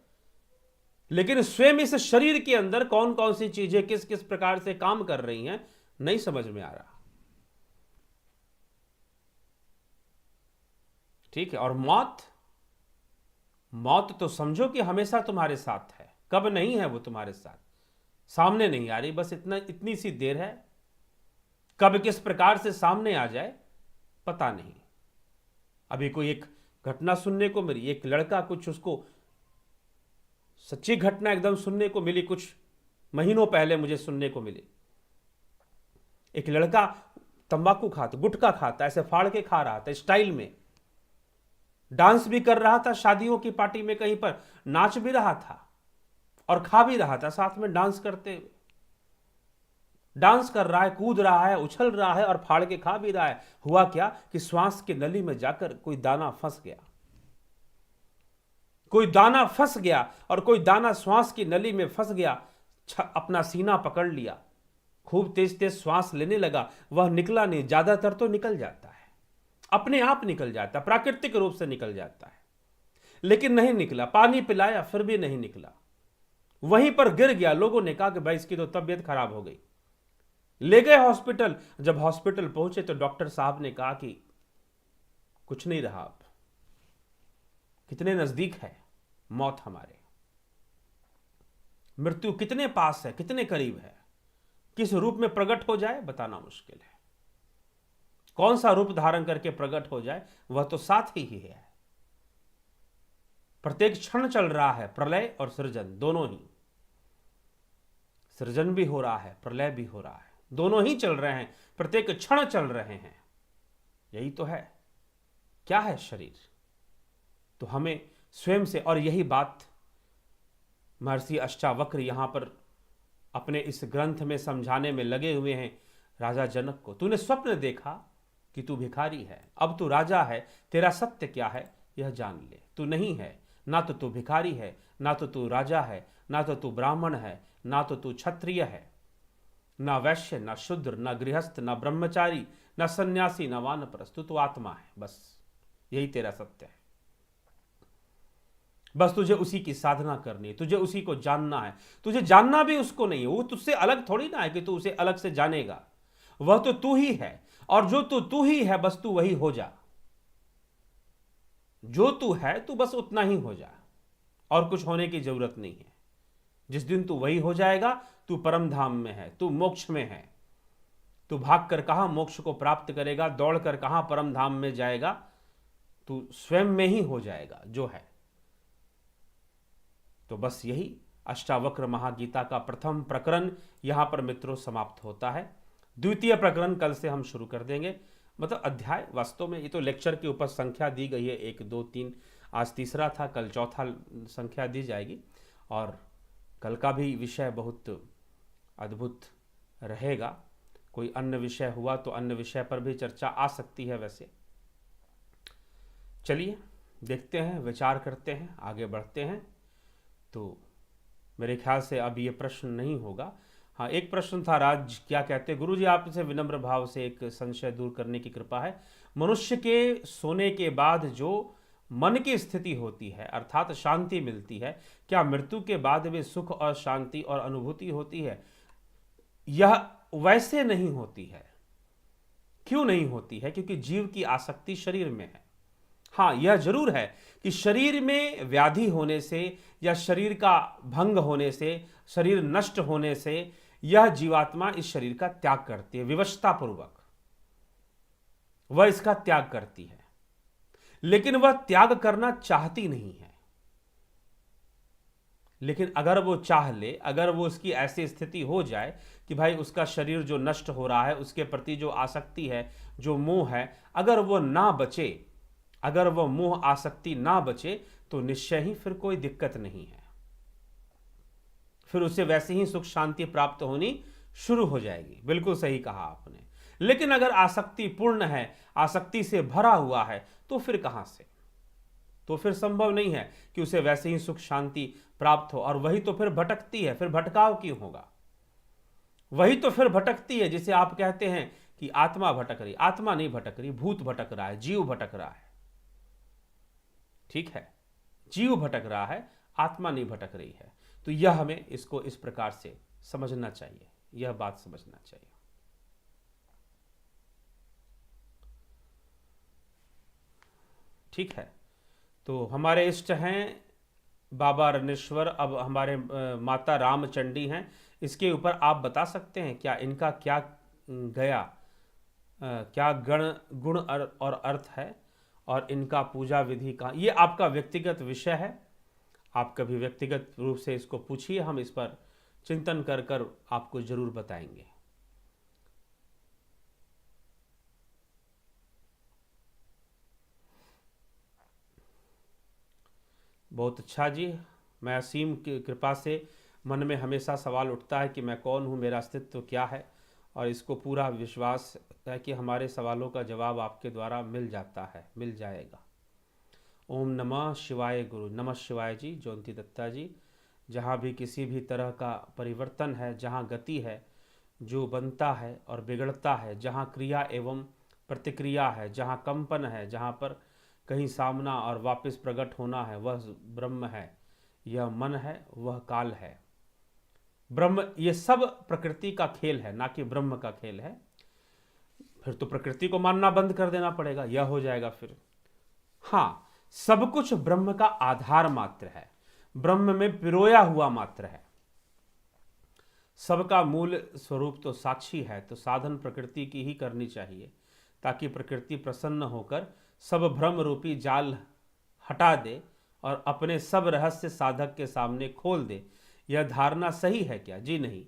लेकिन स्वयं इस शरीर के अंदर कौन कौन सी चीजें किस किस प्रकार से काम कर रही हैं, नहीं समझ में आ रहा। ठीक है। और मौत तो समझो कि हमेशा तुम्हारे साथ है। कब नहीं है वो तुम्हारे साथ, सामने नहीं आ रही, बस इतनी सी देर है। कब किस प्रकार से सामने आ जाए पता नहीं। अभी कोई एक घटना सुनने को मिली, एक लड़का, कुछ उसको सच्ची घटना एकदम सुनने को मिली, कुछ महीनों पहले मुझे सुनने को मिली। एक लड़का तंबाकू खाता, गुटखा खाता, ऐसे फाड़ के खा रहा था स्टाइल में, डांस भी कर रहा था, शादियों की पार्टी में कहीं पर नाच भी रहा था और खा भी रहा था साथ में डांस करते हुए। डांस कर रहा है, कूद रहा है, उछल रहा है और फाड़ के खा भी रहा है। हुआ क्या कि श्वास की नली में जाकर कोई दाना फंस गया, कोई दाना फंस गया और कोई दाना श्वास की नली में फंस गया। अपना सीना पकड़ लिया, खूब तेज तेज श्वास लेने लगा। वह निकला नहीं, ज्यादातर तो निकल जाता है, अपने आप निकल जाता है, प्राकृतिक रूप से निकल जाता है, लेकिन नहीं निकला। पानी पिलाया फिर भी नहीं निकला, वहीं पर गिर गया। लोगों ने कहा कि भाई इसकी तो तबीयत खराब हो गई। ले गए हॉस्पिटल। जब हॉस्पिटल पहुंचे तो डॉक्टर साहब ने कहा कि कुछ नहीं रहा, अब कितने नजदीक है मौत, हमारे मृत्यु कितने पास है, कितने करीब है, किस रूप में प्रकट हो जाए बताना मुश्किल है। कौन सा रूप धारण करके प्रकट हो जाए वह तो साथ ही है। प्रत्येक क्षण चल रहा है प्रलय और सृजन, दोनों ही। सृजन भी हो रहा है, प्रलय भी हो रहा है, दोनों ही चल रहे हैं, प्रत्येक क्षण चल रहे हैं। यही तो है। क्या है शरीर? तो हमें स्वयं से, और यही बात महर्षि अष्टावक्र यहां पर अपने इस ग्रंथ में समझाने में लगे हुए हैं राजा जनक को। तूने स्वप्न देखा कि तू भिखारी है, अब तू राजा है, तेरा सत्य क्या है यह जान ले। तू नहीं है, ना तो तू भिखारी है, ना तो तू राजा है, ना तो तू ब्राह्मण है, ना तो तू क्षत्रिय है, ना वैश्य, ना शूद्र, ना गृहस्थ, ना ब्रह्मचारी, ना सन्यासी, ना वानप्रस्थ। तू आत्मा है, बस यही तेरा सत्य है। बस तुझे उसी की साधना करनी है, तुझे उसी को जानना है। तुझे जानना भी उसको नहीं है, वो तुझसे अलग थोड़ी ना है कि तू उसे अलग से जानेगा। वह तो तू ही है, और जो तू ही है बस तू वही हो जा। जो तू है तू बस उतना ही हो जा, और कुछ होने की जरूरत नहीं है। जिस दिन तू वही हो जाएगा, तू परम धाम में है, तू मोक्ष में है। तू भाग कर कहां मोक्ष को प्राप्त करेगा, दौड़ कर कहां परम धाम में जाएगा, तू स्वयं में ही हो जाएगा जो है। तो बस यही अष्टावक्र महागीता का प्रथम प्रकरण यहां पर मित्रों समाप्त होता है। द्वितीय प्रकरण कल से हम शुरू कर देंगे। मतलब अध्याय, वास्तव में ये तो लेक्चर के ऊपर संख्या दी गई है, 1 2 3, आज तीसरा था, कल चौथा संख्या दी जाएगी। और कल का भी विषय बहुत अद्भुत रहेगा। कोई अन्य विषय हुआ तो अन्य विषय पर भी चर्चा आ सकती है। वैसे चलिए देखते हैं, विचार करते हैं, आगे बढ़ते हैं। तो मेरे ख्याल से अब ये प्रश्न नहीं होगा। हाँ, एक प्रश्न था, राज क्या कहते, गुरु जी आपसे विनम्र भाव से एक संशय दूर करने की कृपा है। मनुष्य के सोने के बाद जो मन की स्थिति होती है, अर्थात शांति मिलती है, क्या मृत्यु के बाद भी सुख और शांति और अनुभूति होती है? यह वैसे नहीं होती है। क्यों नहीं होती है? क्योंकि जीव की आसक्ति शरीर में है। हाँ, यह जरूर है कि शरीर में व्याधि होने से या शरीर का भंग होने से, शरीर नष्ट होने से यह जीवात्मा इस शरीर का त्याग करती है, विवशता पूर्वक वह इसका त्याग करती है। लेकिन वह त्याग करना चाहती नहीं है। लेकिन अगर वो चाह ले, अगर वो उसकी ऐसी स्थिति हो जाए कि भाई उसका शरीर जो नष्ट हो रहा है, उसके प्रति जो आसक्ति है, जो मोह है, अगर वो ना बचे, अगर वह मोह आसक्ति ना बचे, तो निश्चय ही फिर कोई दिक्कत नहीं है। फिर उसे वैसे ही सुख शांति प्राप्त होनी शुरू हो जाएगी। बिल्कुल सही कहा आपने। लेकिन अगर आसक्ति पूर्ण है, आसक्ति से भरा हुआ है, तो फिर कहां से? तो फिर संभव नहीं है कि उसे वैसे ही सुख शांति प्राप्त हो। और वही तो फिर भटकती है। फिर भटकाव क्यों होगा? वही तो फिर भटकती है जिसे आप कहते हैं कि आत्मा भटक रही। आत्मा नहीं भटक रही, भूत भटक रहा है, जीव भटक रहा है। ठीक है, जीव भटक रहा है, आत्मा नहीं भटक रही है। तो यह हमें इसको इस प्रकार से समझना चाहिए, यह बात समझना चाहिए। ठीक है, तो हमारे इष्ट हैं बाबा रनेश्वर, अब हमारे माता रामचंडी हैं। इसके ऊपर आप बता सकते हैं क्या इनका क्या गया, क्या गुण और अर्थ है, और इनका पूजा विधि का, ये आपका व्यक्तिगत विषय है। आप कभी व्यक्तिगत रूप से इसको पूछिए, हम इस पर चिंतन कर कर आपको जरूर बताएंगे। बहुत अच्छा जी। मैं असीम की कृपा से मन में हमेशा सवाल उठता है कि मैं कौन हूँ, मेरा अस्तित्व क्या है। और इसको पूरा विश्वास है कि हमारे सवालों का जवाब आपके द्वारा मिल जाता है, मिल जाएगा। ओम नमः शिवाय गुरु। नमः शिवाय जी, जयंती दत्ता जी। जहाँ भी किसी भी तरह का परिवर्तन है, जहाँ गति है, जो बनता है और बिगड़ता है, जहाँ क्रिया एवं प्रतिक्रिया है, जहाँ कंपन है, जहाँ पर कहीं सामना और वापस प्रकट होना है, वह ब्रह्म है। यह मन है, वह काल है। ब्रह्म, ये सब प्रकृति का खेल है, ना कि ब्रह्म का खेल है। फिर तो प्रकृति को मानना बंद कर देना पड़ेगा, यह हो जाएगा फिर। हाँ, सब कुछ ब्रह्म का आधार मात्र है, ब्रह्म में पिरोया हुआ मात्र है। सबका मूल स्वरूप तो साक्षी है, तो साधन प्रकृति की ही करनी चाहिए, ताकि प्रकृति प्रसन्न होकर सब भ्रम रूपी जाल हटा दे और अपने सब रहस्य साधक के सामने खोल दे। यह धारणा सही है क्या? जी नहीं।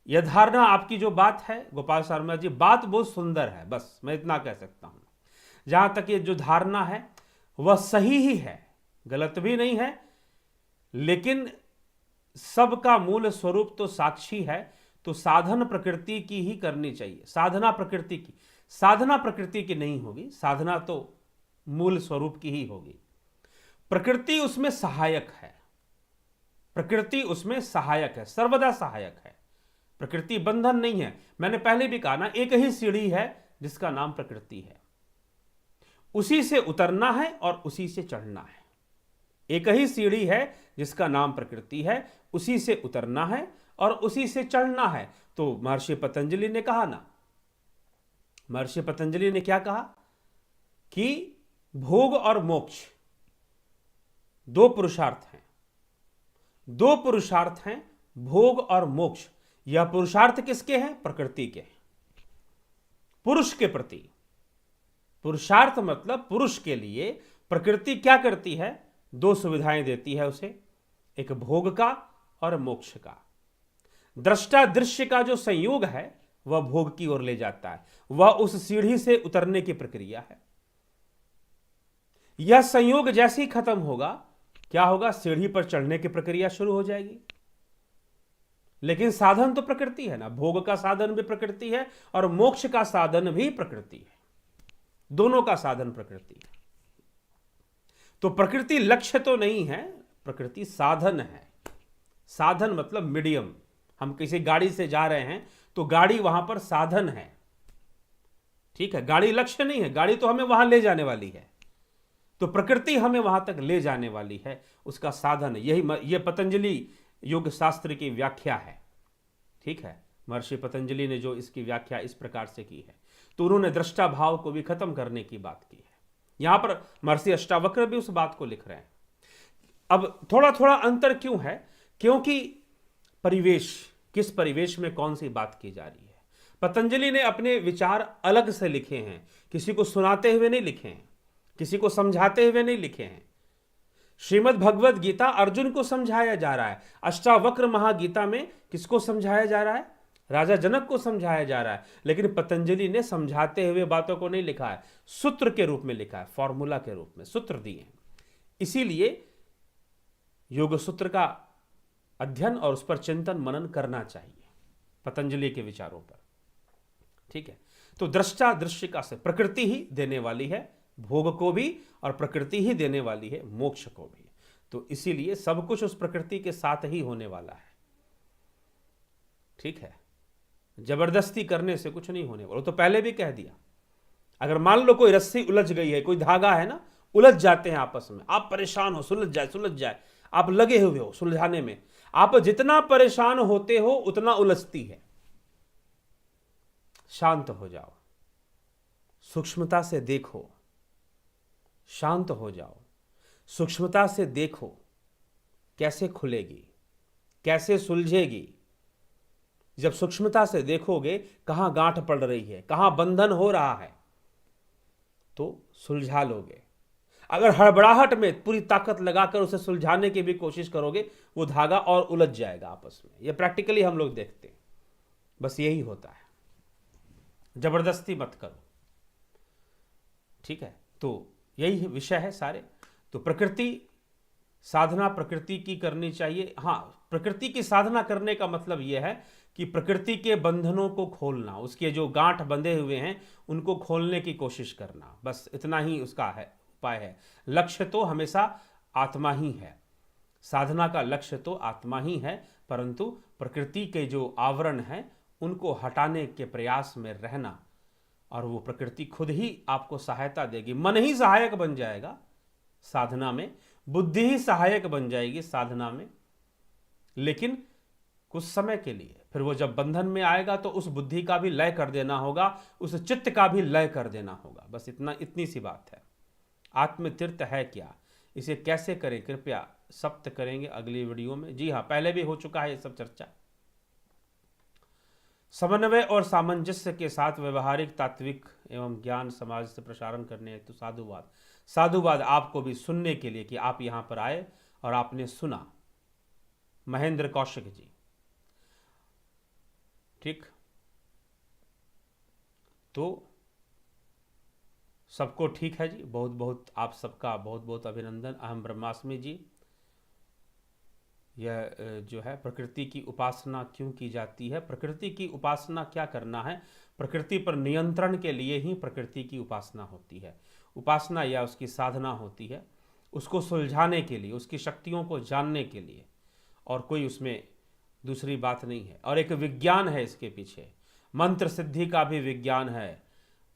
यह धारणा, आपकी जो बात है गोपाल शर्मा जी, बात बहुत सुंदर है, बस मैं इतना कह सकता हूं। जहां तक ये जो धारणा है वह सही ही है, गलत भी नहीं है, लेकिन सबका मूल स्वरूप तो साक्षी है, तो साधन प्रकृति की ही करनी चाहिए। साधना प्रकृति की, साधना प्रकृति की नहीं होगी, साधना तो मूल स्वरूप की ही होगी। प्रकृति उसमें सहायक है, प्रकृति उसमें सहायक है, सर्वदा सहायक है। प्रकृति बंधन नहीं है। मैंने पहले भी कहा ना, एक ही सीढ़ी है जिसका नाम प्रकृति है, उसी से उतरना है और उसी से चढ़ना है। एक ही सीढ़ी है जिसका नाम प्रकृति है, उसी से उतरना है और उसी से चढ़ना है। तो महर्षि पतंजलि ने कहा ना, महर्षि पतंजलि ने क्या कहा कि भोग और मोक्ष दो पुरुषार्थ हैं, दो पुरुषार्थ हैं, भोग और मोक्ष। यह पुरुषार्थ किसके हैं? प्रकृति के हैं, पुरुष के प्रति। पुरुषार्थ मतलब पुरुष के लिए प्रकृति क्या करती है? दो सुविधाएं देती है उसे, एक भोग का और मोक्ष का। दृष्टा दृश्य का जो संयोग है वह भोग की ओर ले जाता है, वह उस सीढ़ी से उतरने की प्रक्रिया है। यह संयोग जैसे ही खत्म होगा, क्या होगा? सीढ़ी पर चढ़ने की प्रक्रिया शुरू हो जाएगी। लेकिन साधन तो प्रकृति है ना, भोग का साधन भी प्रकृति है और मोक्ष का साधन भी प्रकृति है, दोनों का साधन प्रकृति है। तो प्रकृति लक्ष्य तो नहीं है, प्रकृति साधन है। साधन मतलब मीडियम। हम किसी गाड़ी से जा रहे हैं तो गाड़ी वहां पर साधन है, ठीक है, गाड़ी लक्ष्य नहीं है, गाड़ी तो हमें वहां ले जाने वाली है। तो प्रकृति हमें वहां तक ले जाने वाली है, उसका साधन है। यही ये पतंजलि योग शास्त्र की व्याख्या है, ठीक है। महर्षि पतंजलि ने जो इसकी व्याख्या इस प्रकार से की है, तो उन्होंने दृष्टा भाव को भी खत्म करने की बात की है। यहां पर महर्षि अष्टावक्र भी उस बात को लिख रहे हैं। अब थोड़ा थोड़ा अंतर क्यों है? क्योंकि परिवेश, किस परिवेश में कौन सी बात की जा रही है। पतंजलि ने अपने विचार अलग से लिखे हैं, किसी को सुनाते हुए नहीं लिखे हैं, किसी को समझाते हुए नहीं लिखे हैं। श्रीमद् भगवद गीता अर्जुन को समझाया जा रहा है, अष्टावक्र महागीता में किसको समझाया जा रहा है? राजा जनक को समझाया जा रहा है। लेकिन पतंजलि ने समझाते हुए बातों को नहीं लिखा है, सूत्र के रूप में लिखा है, फॉर्मूला के रूप में सूत्र दिए हैं। इसीलिए योग सूत्र का अध्ययन और उस पर चिंतन मनन करना चाहिए, पतंजलि के विचारों पर, ठीक है। तो दृष्टा दृश्य का से प्रकृति ही देने वाली है भोग को भी, और प्रकृति ही देने वाली है मोक्ष को भी। तो इसीलिए सब कुछ उस प्रकृति के साथ ही होने वाला है, ठीक है। जबरदस्ती करने से कुछ नहीं होने वाला। तो पहले भी कह दिया, अगर मान लो कोई रस्सी उलझ गई है, कोई धागा है ना, उलझ जाते हैं आपस में, आप परेशान हो, सुलझ जाए, आप लगे हुए हो सुलझाने में, आप जितना परेशान होते हो उतना उलझती है। शांत हो जाओ, सूक्ष्मता से देखो, शांत हो जाओ, सूक्ष्मता से देखो कैसे खुलेगी, कैसे सुलझेगी। जब सूक्ष्मता से देखोगे कहां गांठ पड़ रही है, कहां बंधन हो रहा है, तो सुलझा लोगे। अगर हड़बड़ाहट में पूरी ताकत लगाकर उसे सुलझाने की भी कोशिश करोगे, वो धागा और उलझ जाएगा आपस में। ये प्रैक्टिकली हम लोग देखते हैं, बस यही होता है। जबरदस्ती मत करो, ठीक है। तो यही विषय है सारे। तो प्रकृति साधना प्रकृति की करनी चाहिए। हाँ, प्रकृति की साधना करने का मतलब यह है कि प्रकृति के बंधनों को खोलना, उसके जो गांठ बंधे हुए हैं उनको खोलने की कोशिश करना, बस इतना ही उसका है उपाय है। लक्ष्य तो हमेशा आत्मा ही है, साधना का लक्ष्य तो आत्मा ही है, परंतु प्रकृति के जो आवरण हैं उनको हटाने के प्रयास में रहना, और वो प्रकृति खुद ही आपको सहायता देगी। मन ही सहायक बन जाएगा साधना में, बुद्धि ही सहायक बन जाएगी साधना में, लेकिन कुछ समय के लिए। फिर वो जब बंधन में आएगा तो उस बुद्धि का भी लय कर देना होगा, उस चित्त का भी लय कर देना होगा। बस इतनी सी बात है। आत्मतीर्थ है क्या, इसे कैसे करें, कृपया सप्त करेंगे अगली वीडियो में। जी हाँ, पहले भी हो चुका है ये सब चर्चा। समन्वय और सामंजस्य के साथ व्यवहारिक, तात्विक एवं ज्ञान समाज से प्रसारण करने हेतु साधुवाद। साधुवाद आपको भी सुनने के लिए कि आप यहां पर आए और आपने सुना। महेंद्र कौशिक जी, ठीक, तो सबको ठीक है जी। बहुत बहुत आप सबका बहुत बहुत अभिनंदन। अहम ब्रह्मास्मि जी, यह जो है प्रकृति की उपासना क्यों की जाती है, प्रकृति की उपासना क्या करना है, प्रकृति पर नियंत्रण के लिए ही प्रकृति की उपासना होती है। उपासना या उसकी साधना होती है उसको सुलझाने के लिए, उसकी शक्तियों को जानने के लिए, और कोई उसमें दूसरी बात नहीं है। और एक विज्ञान है इसके पीछे, मंत्र सिद्धि का भी विज्ञान है,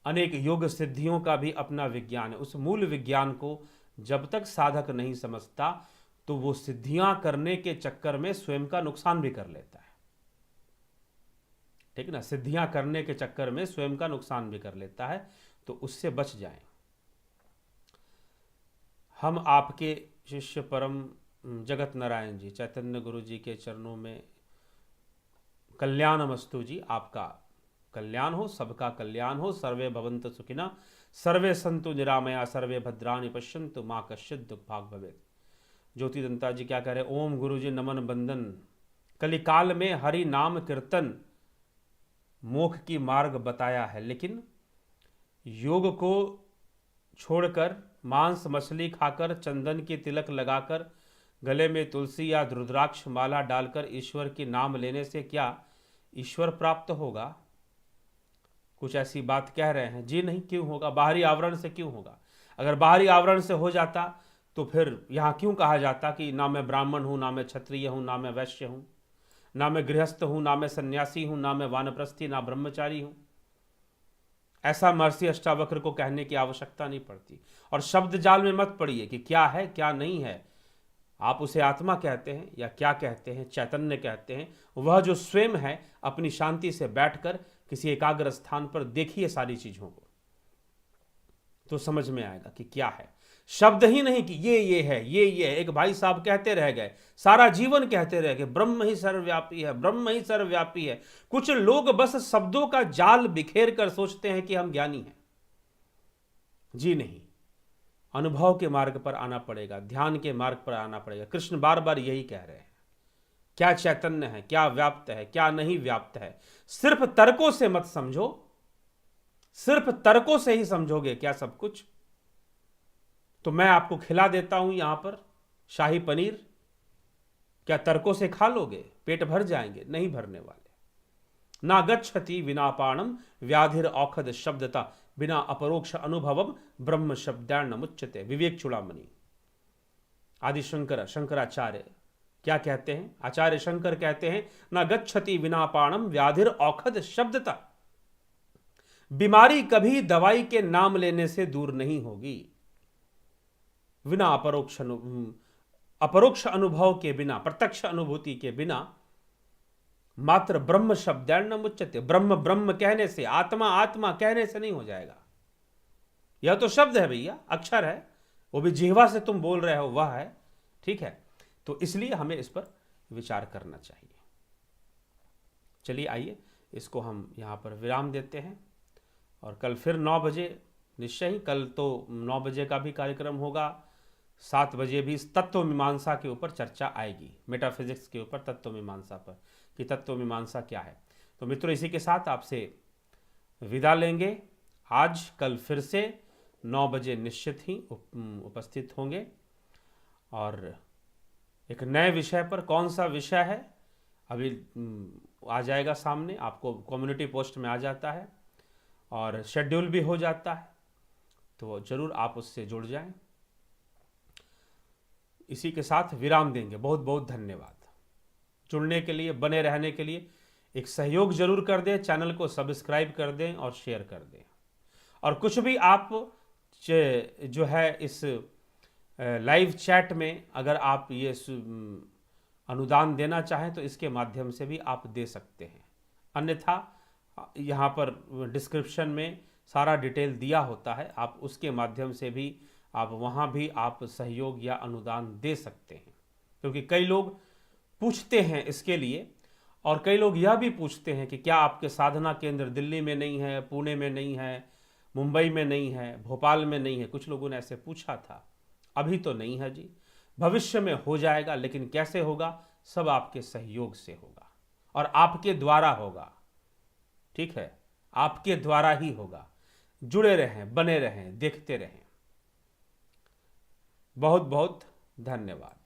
अनेक योग सिद्धियों का भी अपना विज्ञान है। उस मूल विज्ञान को जब तक साधक नहीं समझता तो वो सिद्धियां करने के चक्कर में स्वयं का नुकसान भी कर लेता है, ठीक ना। सिद्धियां करने के चक्कर में स्वयं का नुकसान भी कर लेता है, तो उससे बच जाएं। हम आपके शिष्य परम जगत नारायण जी, चैतन्य गुरु जी के चरणों में कल्याणमस्तु जी, आपका कल्याण हो, सबका कल्याण हो। सर्वे भवन्तु सुखिनः, सर्वे सन्तु निरामया, सर्वे भद्राणि पश्यन्तु, मां कश्चित् दुःखभाग् भवेत्। ज्योति दंता जी क्या कह रहे हैं, ओम गुरु जी नमन बंदन। कलिकाल में हरि नाम कीर्तन मोक्ष की मार्ग बताया है, लेकिन योग को छोड़कर मांस मछली खाकर, चंदन की तिलक लगाकर, गले में तुलसी या रुद्राक्ष माला डालकर ईश्वर के नाम लेने से क्या ईश्वर प्राप्त होगा? कुछ ऐसी बात कह रहे हैं। जी नहीं, क्यों होगा? बाहरी आवरण से क्यों होगा? अगर बाहरी आवरण से हो जाता तो फिर यहाँ क्यों कहा जाता कि ना मैं ब्राह्मण हूँ, ना मैं क्षत्रिय हूँ, ना मैं वैश्य हूँ, ना मैं गृहस्थ हूँ, ना मैं सन्यासी हूँ, ना मैं वानप्रस्थी, ना ब्रह्मचारी हूँ। ऐसा महर्षि अष्टावक्र को कहने की आवश्यकता नहीं पड़ती। और शब्द जाल में मत पड़िए कि क्या है क्या नहीं है। आप उसे आत्मा कहते हैं या क्या कहते हैं, चैतन्य कहते हैं, वह जो स्वयं है, अपनी शांति से बैठकर किसी एकाग्र स्थान पर देखिए सारी चीजों को, तो समझ में आएगा कि क्या है। शब्द ही नहीं कि ये है, ये है। एक भाई साहब कहते रह गए, सारा जीवन कहते रह गए, ब्रह्म ही सर्वव्यापी है, ब्रह्म ही सर्वव्यापी है। कुछ लोग बस शब्दों का जाल बिखेर कर सोचते हैं कि हम ज्ञानी हैं। जी नहीं, अनुभव के मार्ग पर आना पड़ेगा, ध्यान के मार्ग पर आना पड़ेगा। कृष्ण बार बार यही कह रहे हैं, क्या चैतन्य है, क्या व्याप्त है, क्या नहीं व्याप्त है। सिर्फ तर्कों से मत समझो, सिर्फ तर्कों से ही समझोगे क्या सब कुछ, तो मैं आपको खिला देता हूं यहां पर शाही पनीर, क्या तर्कों से खा लोगे? पेट भर जाएंगे? नहीं भरने वाले। ना गच्छति विना पाणम व्याधिर औखद शब्दता, बिना अपरोक्ष अनुभवम ब्रह्म शब्दार्ण मुच्यते। विवेक चूड़ामणि। आदि शंकराचार्य क्या कहते हैं? आचार्य शंकर कहते हैं, ना गच्छति विना पाणम व्याधिर औखद शब्दता, बीमारी कभी दवाई के नाम लेने से दूर नहीं होगी। बिना अपरोक्ष अनुभव के बिना, प्रत्यक्ष अनुभूति के बिना मात्र ब्रह्म शब्दार्ण मुच्यते, ब्रह्म ब्रह्म कहने से, आत्मा आत्मा कहने से नहीं हो जाएगा। यह तो शब्द है भैया, अक्षर है, वो भी जिह्वा से तुम बोल रहे हो वह है, ठीक है। तो इसलिए हमें इस पर विचार करना चाहिए। चलिए आइए इसको हम यहाँ पर विराम देते हैं, और कल फिर 9 बजे निश्चय ही, कल तो 9 बजे का भी कार्यक्रम होगा, 7 बजे भी तत्व मीमांसा के ऊपर चर्चा आएगी, मेटाफिजिक्स के ऊपर, तत्व मीमांसा पर, कि तत्व मीमांसा क्या है। तो मित्रों, इसी के साथ आपसे विदा लेंगे। आज कल फिर से 9 बजे निश्चित ही उपस्थित होंगे, और एक नए विषय पर। कौन सा विषय है अभी आ जाएगा सामने, आपको कम्युनिटी पोस्ट में आ जाता है और शेड्यूल भी हो जाता है, तो ज़रूर आप उससे जुड़ जाएं। इसी के साथ विराम देंगे। बहुत बहुत धन्यवाद जुड़ने के लिए, बने रहने के लिए। एक सहयोग जरूर कर दें, चैनल को सब्सक्राइब कर दें और शेयर कर दें। और कुछ भी आप जो है इस लाइव चैट में अगर आप ये अनुदान देना चाहें तो इसके माध्यम से भी आप दे सकते हैं। अन्यथा यहाँ पर डिस्क्रिप्शन में सारा डिटेल दिया होता है, आप उसके माध्यम से भी आप वहाँ भी आप सहयोग या अनुदान दे सकते हैं। क्योंकि कई लोग पूछते हैं इसके लिए, और कई लोग यह भी पूछते हैं कि क्या आपके साधना केंद्र दिल्ली में नहीं है, पुणे में नहीं है, मुंबई में नहीं है, भोपाल में नहीं है। कुछ लोगों ने ऐसे पूछा था। अभी तो नहीं है जी, भविष्य में हो जाएगा। लेकिन कैसे होगा? सब आपके सहयोग से होगा और आपके द्वारा होगा। ठीक है, आपके द्वारा ही होगा। जुड़े रहें, बने रहें, देखते रहें। बहुत बहुत धन्यवाद।